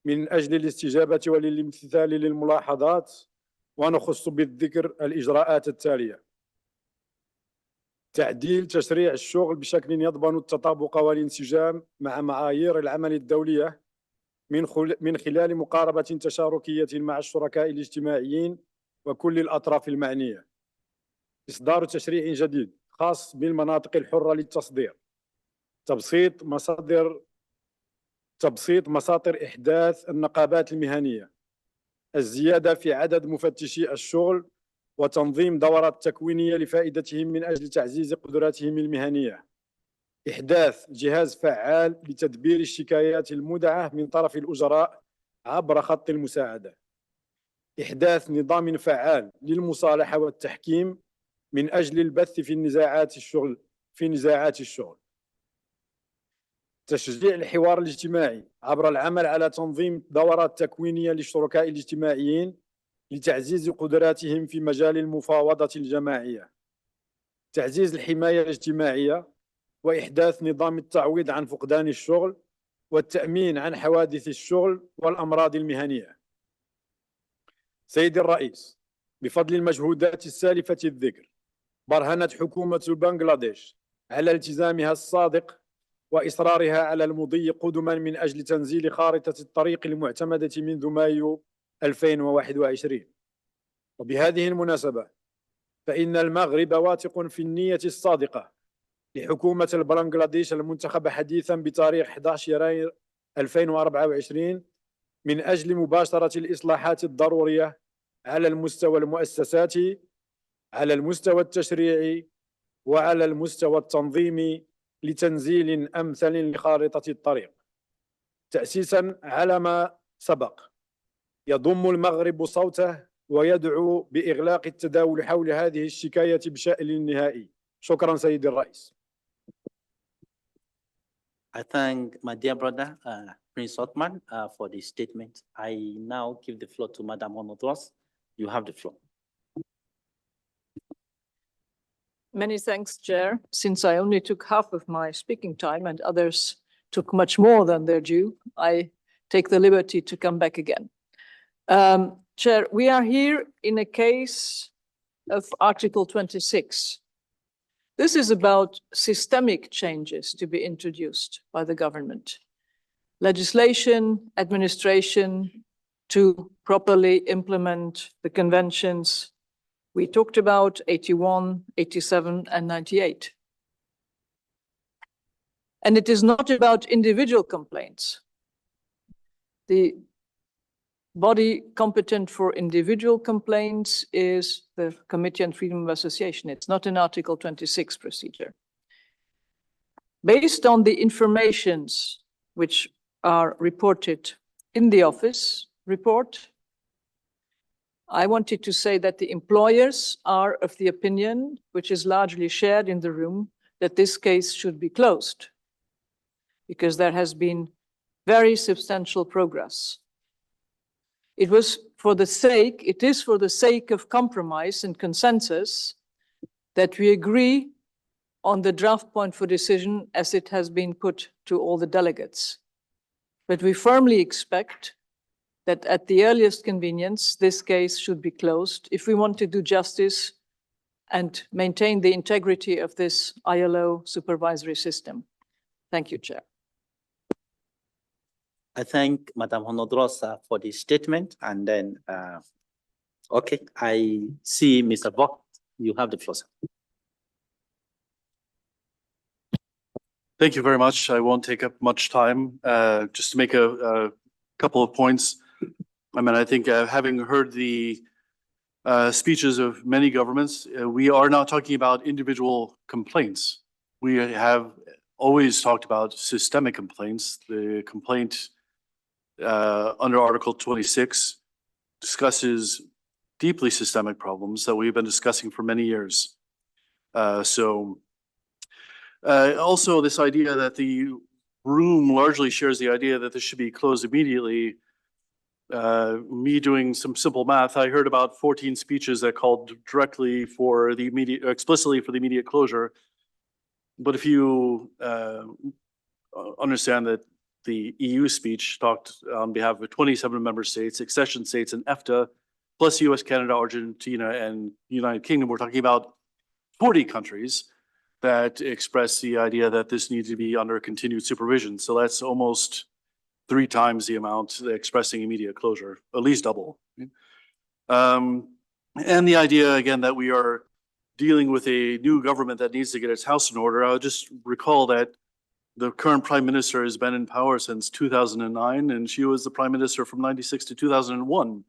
من أجل الاستجابة والامتثال للملاحظات، ونخص بالذكر الإجراءات التالية: تعديل تشريع الشغل بشكل يضمن التطابق والانسجام مع معايير العمل الدولية من خلال مقاربة تشاركية مع الشركاء الاجتماعيين وكل الأطراف المعنية. إصدار تشريع جديد خاص بالمناطق الحرة للتصدير. تبسيط مساطر إحداث النقابات المهنية. الزيادة في عدد مفتشي الشغل وتنظيم دورات تكوينية لفائدتهم من أجل تعزيز قدراتهم المهنية. إحداث جهاز فعال لتدبير الشكايات المودعة من طرف الأجراء عبر خط المساعدة. إحداث نظام فعال للمصالحة والتحكيم من أجل البث في نزاعات الشغل. تشجيع الحوار الاجتماعي عبر العمل على تنظيم دورات تكوينية للشركاء الاجتماعيين لتعزيز قدراتهم في مجال المفاوضة الجماعية. تعزيز الحماية الاجتماعية وإحداث نظام التعويض عن فقدان الشغل والتأمين عن حوادث الشغل والأمراض المهنية. سيدي الرئيس، بفضل المجهودات السالفة الذكر برهنت حكومة بنغلاديش على التزامها الصادق وإصرارها على المضي قدما من أجل تنزيل خارطة الطريق المعتمدة منذ مايو 2021. وبهذه المناسبة فإن المغرب واثق في النية الصادقة لحكومة بنغلاديش المنتخبة حديثا بتاريخ 11 يناير 2024 من أجل مباشرة الإصلاحات الضرورية على المستوى المؤسساتي، على المستوى التشريعي، وعلى المستوى التنظيمي لتنزيل أمثل لخارطة الطريق. تأسيسا على ما سبق، يضم المغرب صوته ويدعو بإغلاق التداول حول هذه الشكاية بشأن نهائي. شكرا سيدي الرئيس. I thank my dear brother, Prince Othman, for the statement. I now give the floor to Madam Honodros. You have the floor. Many thanks, Chair. Since I only took half of my speaking time and others took much more than their due, I take the liberty to come back again. Chair, we are here in a case of Article 26. This is about systemic changes to be introduced by the government. Legislation, administration to properly implement the conventions we talked about, 81, 87, and 98. And it is not about individual complaints. The body competent for individual complaints is the Committee on Freedom of Association. It's not an Article 26 procedure. Based on the informations which are reported in the office report, I wanted to say that the employers are of the opinion, which is largely shared in the room, that this case should be closed because there has been very substantial progress. It is for the sake of compromise and consensus that we agree on the draft point for decision as it has been put to all the delegates. But we firmly expect that at the earliest convenience, this case should be closed if we want to do justice and maintain the integrity of this ILO supervisory system. Thank you, Chair. I thank Madam Honodrosa for the statement. And then, okay, I see Mr. Bock. You have the floor, sir. Thank you very much. I won't take up much time. Just to make a couple of points. I mean, I think having heard the speeches of many governments, we are not talking about individual complaints. We have always talked about systemic complaints. The complaint under Article 26 discusses deeply systemic problems that we've been discussing for many years. Also, this idea that the room largely shares the idea that this should be closed immediately. me doing some simple math, I heard about 14 speeches that called directly for the explicitly for the immediate closure. But if you understand that the EU speech talked on behalf of 27 member states, accession states, and EFTA, plus US, Canada, Argentina, and United Kingdom, we're talking about 40 countries that express the idea that this needs to be under continued supervision. So that's almost 3 times the amount expressing immediate closure, at least double. And the idea, again, that we are dealing with a new government that needs to get its house in order. I'll just recall that the current prime minister has been in power since 2009, and she was the prime minister from 96 to 2001.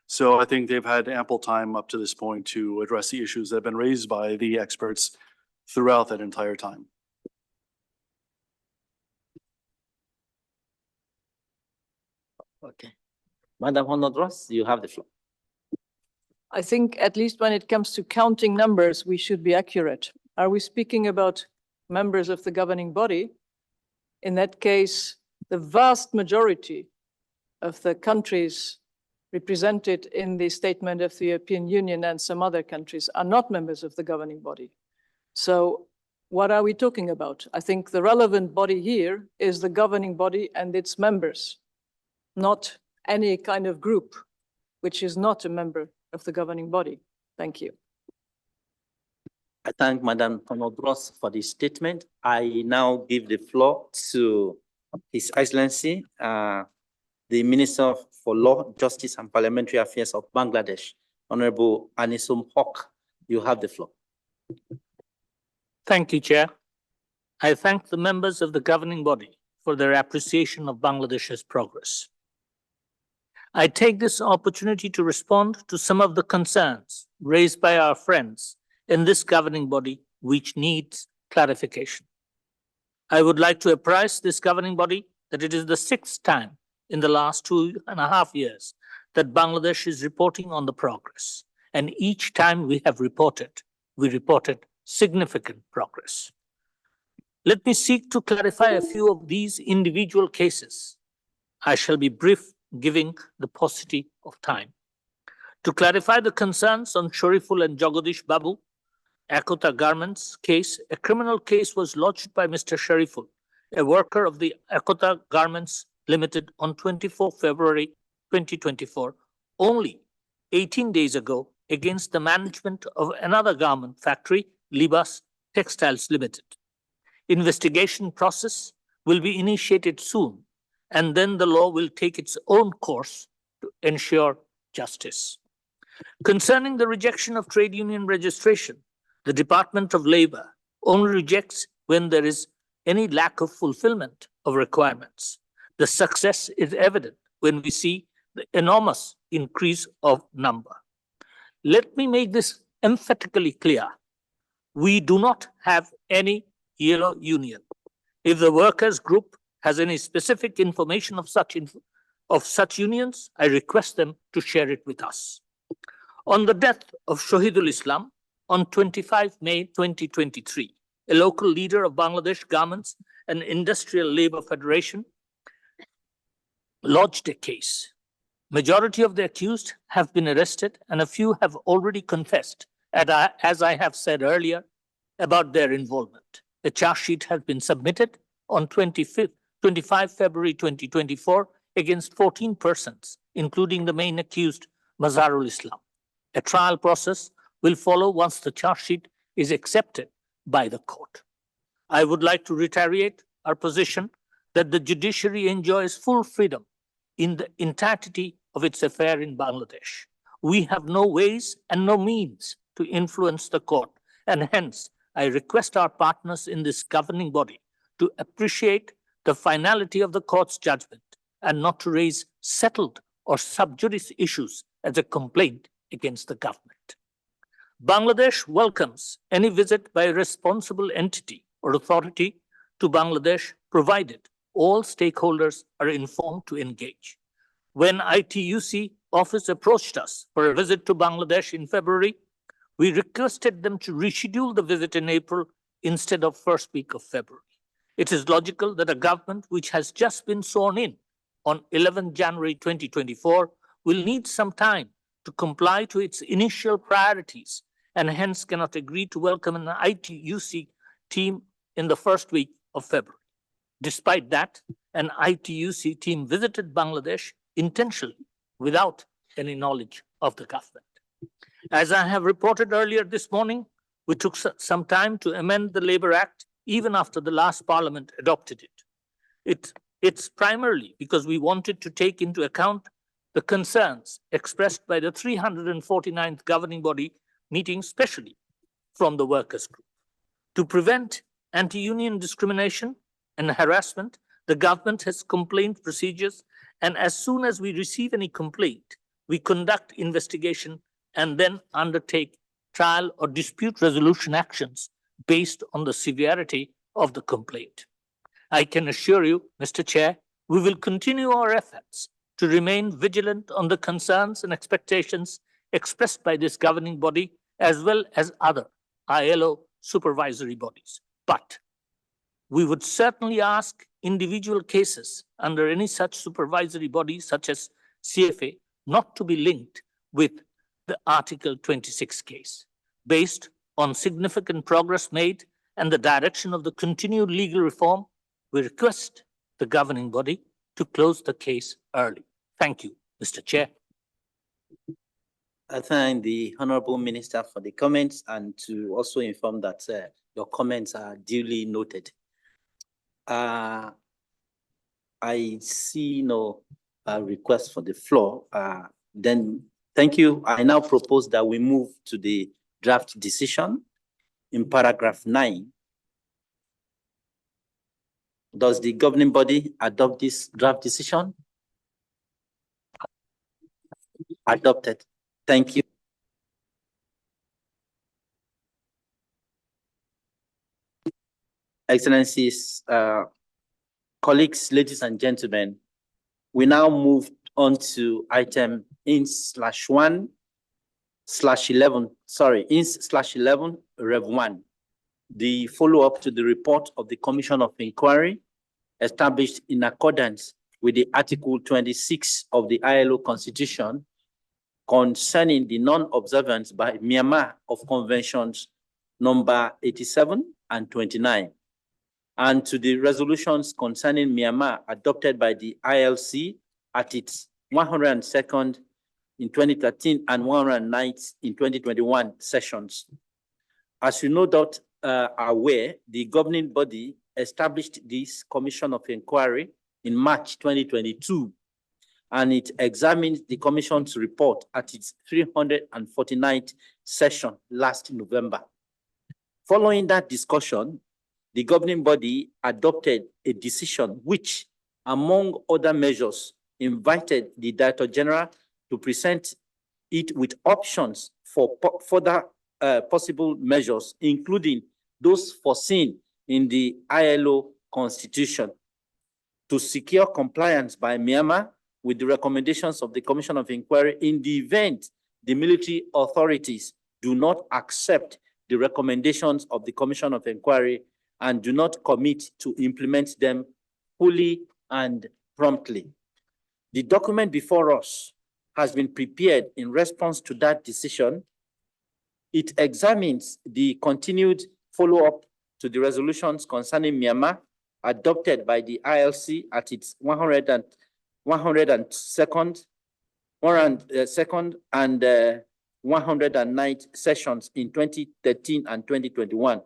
So I think they've had ample time up to this point to address the issues that have been raised by the experts throughout that entire time. Okay. Madam Honodros, you have the floor. I think at least when it comes to counting numbers, we should be accurate. Are we speaking about members of the governing body? In that case, the vast majority of the countries represented in the statement of the European Union and some other countries are not members of the governing body. So what are we talking about? I think the relevant body here is the governing body and its members, not any kind of group which is not a member of the governing body. Thank you. I thank Madam Honodros for the statement. I now give the floor to His Excellency, the Minister for Law, Justice and Parliamentary Affairs of Bangladesh, Honorable Anisum Haq. You have the floor. Thank you, Chair. I thank the members of the governing body for their appreciation of Bangladesh's progress. I take this opportunity to respond to some of the concerns raised by our friends in this governing body, which needs clarification. I would like to apprise this governing body that it is the 6th time in the last 2.5 years that Bangladesh is reporting on the progress. And each time we reported significant progress. Let me seek to clarify a few of these individual cases. I shall be brief, giving the paucity of time. To clarify the concerns on Shariful and Jagadish Babu, Ekota Garments case, a criminal case was lodged by Mr. Shariful, a worker of the Ekota Garments Limited on 24 February 2024, only 18 days ago, against the management of another garment factory, Libas Textiles Limited. Investigation process will be initiated soon, and then the law will take its own course to ensure justice. Concerning the rejection of trade union registration, the Department of Labor only rejects when there is any lack of fulfillment of requirements. The success is evident when we see the enormous increase of number. Let me make this emphatically clear. We do not have any yellow union. If the workers group has any specific information of such unions, I request them to share it with us. On the death of Shahidul Islam on 25 May 2023, a local leader of Bangladesh Garments and Industrial Labor Federation lodged a case. Majority of the accused have been arrested and a few have already confessed, as I have said earlier, about their involvement. A charge sheet has been submitted on 25 February 2024 against 14 persons, including the main accused, Mazharul Islam. A trial process will follow once the charge sheet is accepted by the court. I would like to reiterate our position that the judiciary enjoys full freedom in the entirety of its affair in Bangladesh. We have no ways and no means to influence the court, and hence I request our partners in this governing body to appreciate the finality of the court's judgment and not to raise settled or sub judice issues as a complaint against the government. Bangladesh welcomes any visit by a responsible entity or authority to Bangladesh, provided all stakeholders are informed to engage. When ITUC office approached us for a visit to Bangladesh in February, we requested them to reschedule the visit in April instead of first week of February. It is logical that a government which has just been sworn in on 11 January 2024 will need some time to comply to its initial priorities and hence cannot agree to welcome an ITUC team in the first week of February. Despite that, an ITUC team visited Bangladesh intentionally without any knowledge of the government. As I have reported earlier this morning, we took some time to amend the Labour Act even after the last Parliament adopted it. It's primarily because we wanted to take into account the concerns expressed by the 349th governing body meeting specially from the workers' group. To prevent anti-union discrimination and harassment, the government has complaint procedures, and as soon as we receive any complaint, we conduct investigation and then undertake trial or dispute resolution actions based on the severity of the complaint. I can assure you, Mr. Chair, we will continue our efforts to remain vigilant on the concerns and expectations expressed by this governing body as well as other ILO supervisory bodies. But we would certainly ask individual cases under any such supervisory body, such as CFA, not to be linked with the Article 26 case. Based on significant progress made and the direction of the continued legal reform, we request the governing body to close the case early. Thank you, Mr. Chair. I thank the Honorable Minister for the comments and to also inform that your comments are duly noted. I see no request for the floor. Then thank you. I now propose that we move to the draft decision in paragraph 9. Does the governing body adopt this draft decision? Adopted. Thank you. Excellencies, colleagues, ladies and gentlemen, we now move on to item in/1/11, in/11, Rev 1, the follow-up to the report of the Commission of Inquiry established in accordance with the Article 26 of the ILO Constitution concerning the non-observance by Myanmar of Conventions number 87 and 29, and to the resolutions concerning Myanmar adopted by the ILC at its 102nd in 2013 and 109th in 2021 sessions. As you no doubt are aware, the governing body established this Commission of Inquiry in March 2022, and it examined the Commission's report at its 349th session last November. Following that discussion, the governing body adopted a decision which, among other measures, invited the Director General to present it with options for further possible measures, including those foreseen in the ILO Constitution, to secure compliance by Myanmar with the recommendations of the Commission of Inquiry in the event the military authorities do not accept the recommendations of the Commission of Inquiry and do not commit to implement them fully and promptly. The document before us has been prepared in response to that decision. It examines the continued follow-up to the resolutions concerning Myanmar adopted by the ILC at its 102nd and 109th sessions in 2013 and 2021,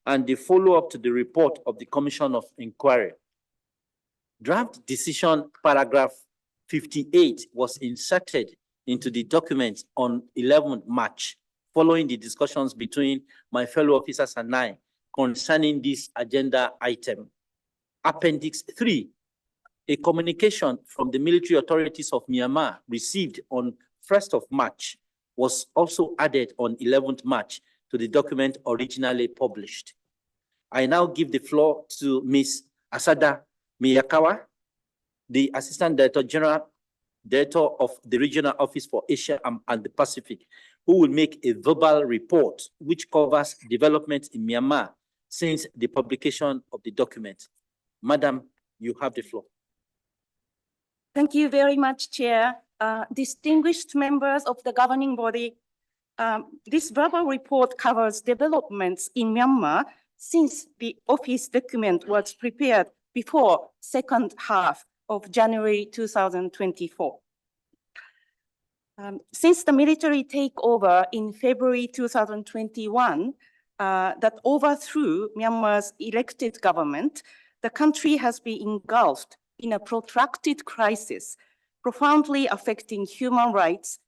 and the follow-up to the report of the Commission of Inquiry. Draft decision paragraph 58 was inserted into the document on 11 March, following the discussions between my fellow officers and I concerning this agenda item. Appendix 3, a communication from the military authorities of Myanmar received on 1st of March was also added on 11th March to the document originally published. I now give the floor to Ms. Asada Miyakawa, the Assistant Director General, Director of the Regional Office for Asia and the Pacific, who will make a verbal report which covers developments in Myanmar since the publication of the document. Madam, you have the floor. Thank you very much, Chair. Distinguished members of the governing body, this verbal report covers developments in Myanmar since the office document was prepared before second half of January 2024. Since the military takeover in February 2021 that overthrew Myanmar's elected government, the country has been engulfed in a protracted crisis, profoundly affecting human rights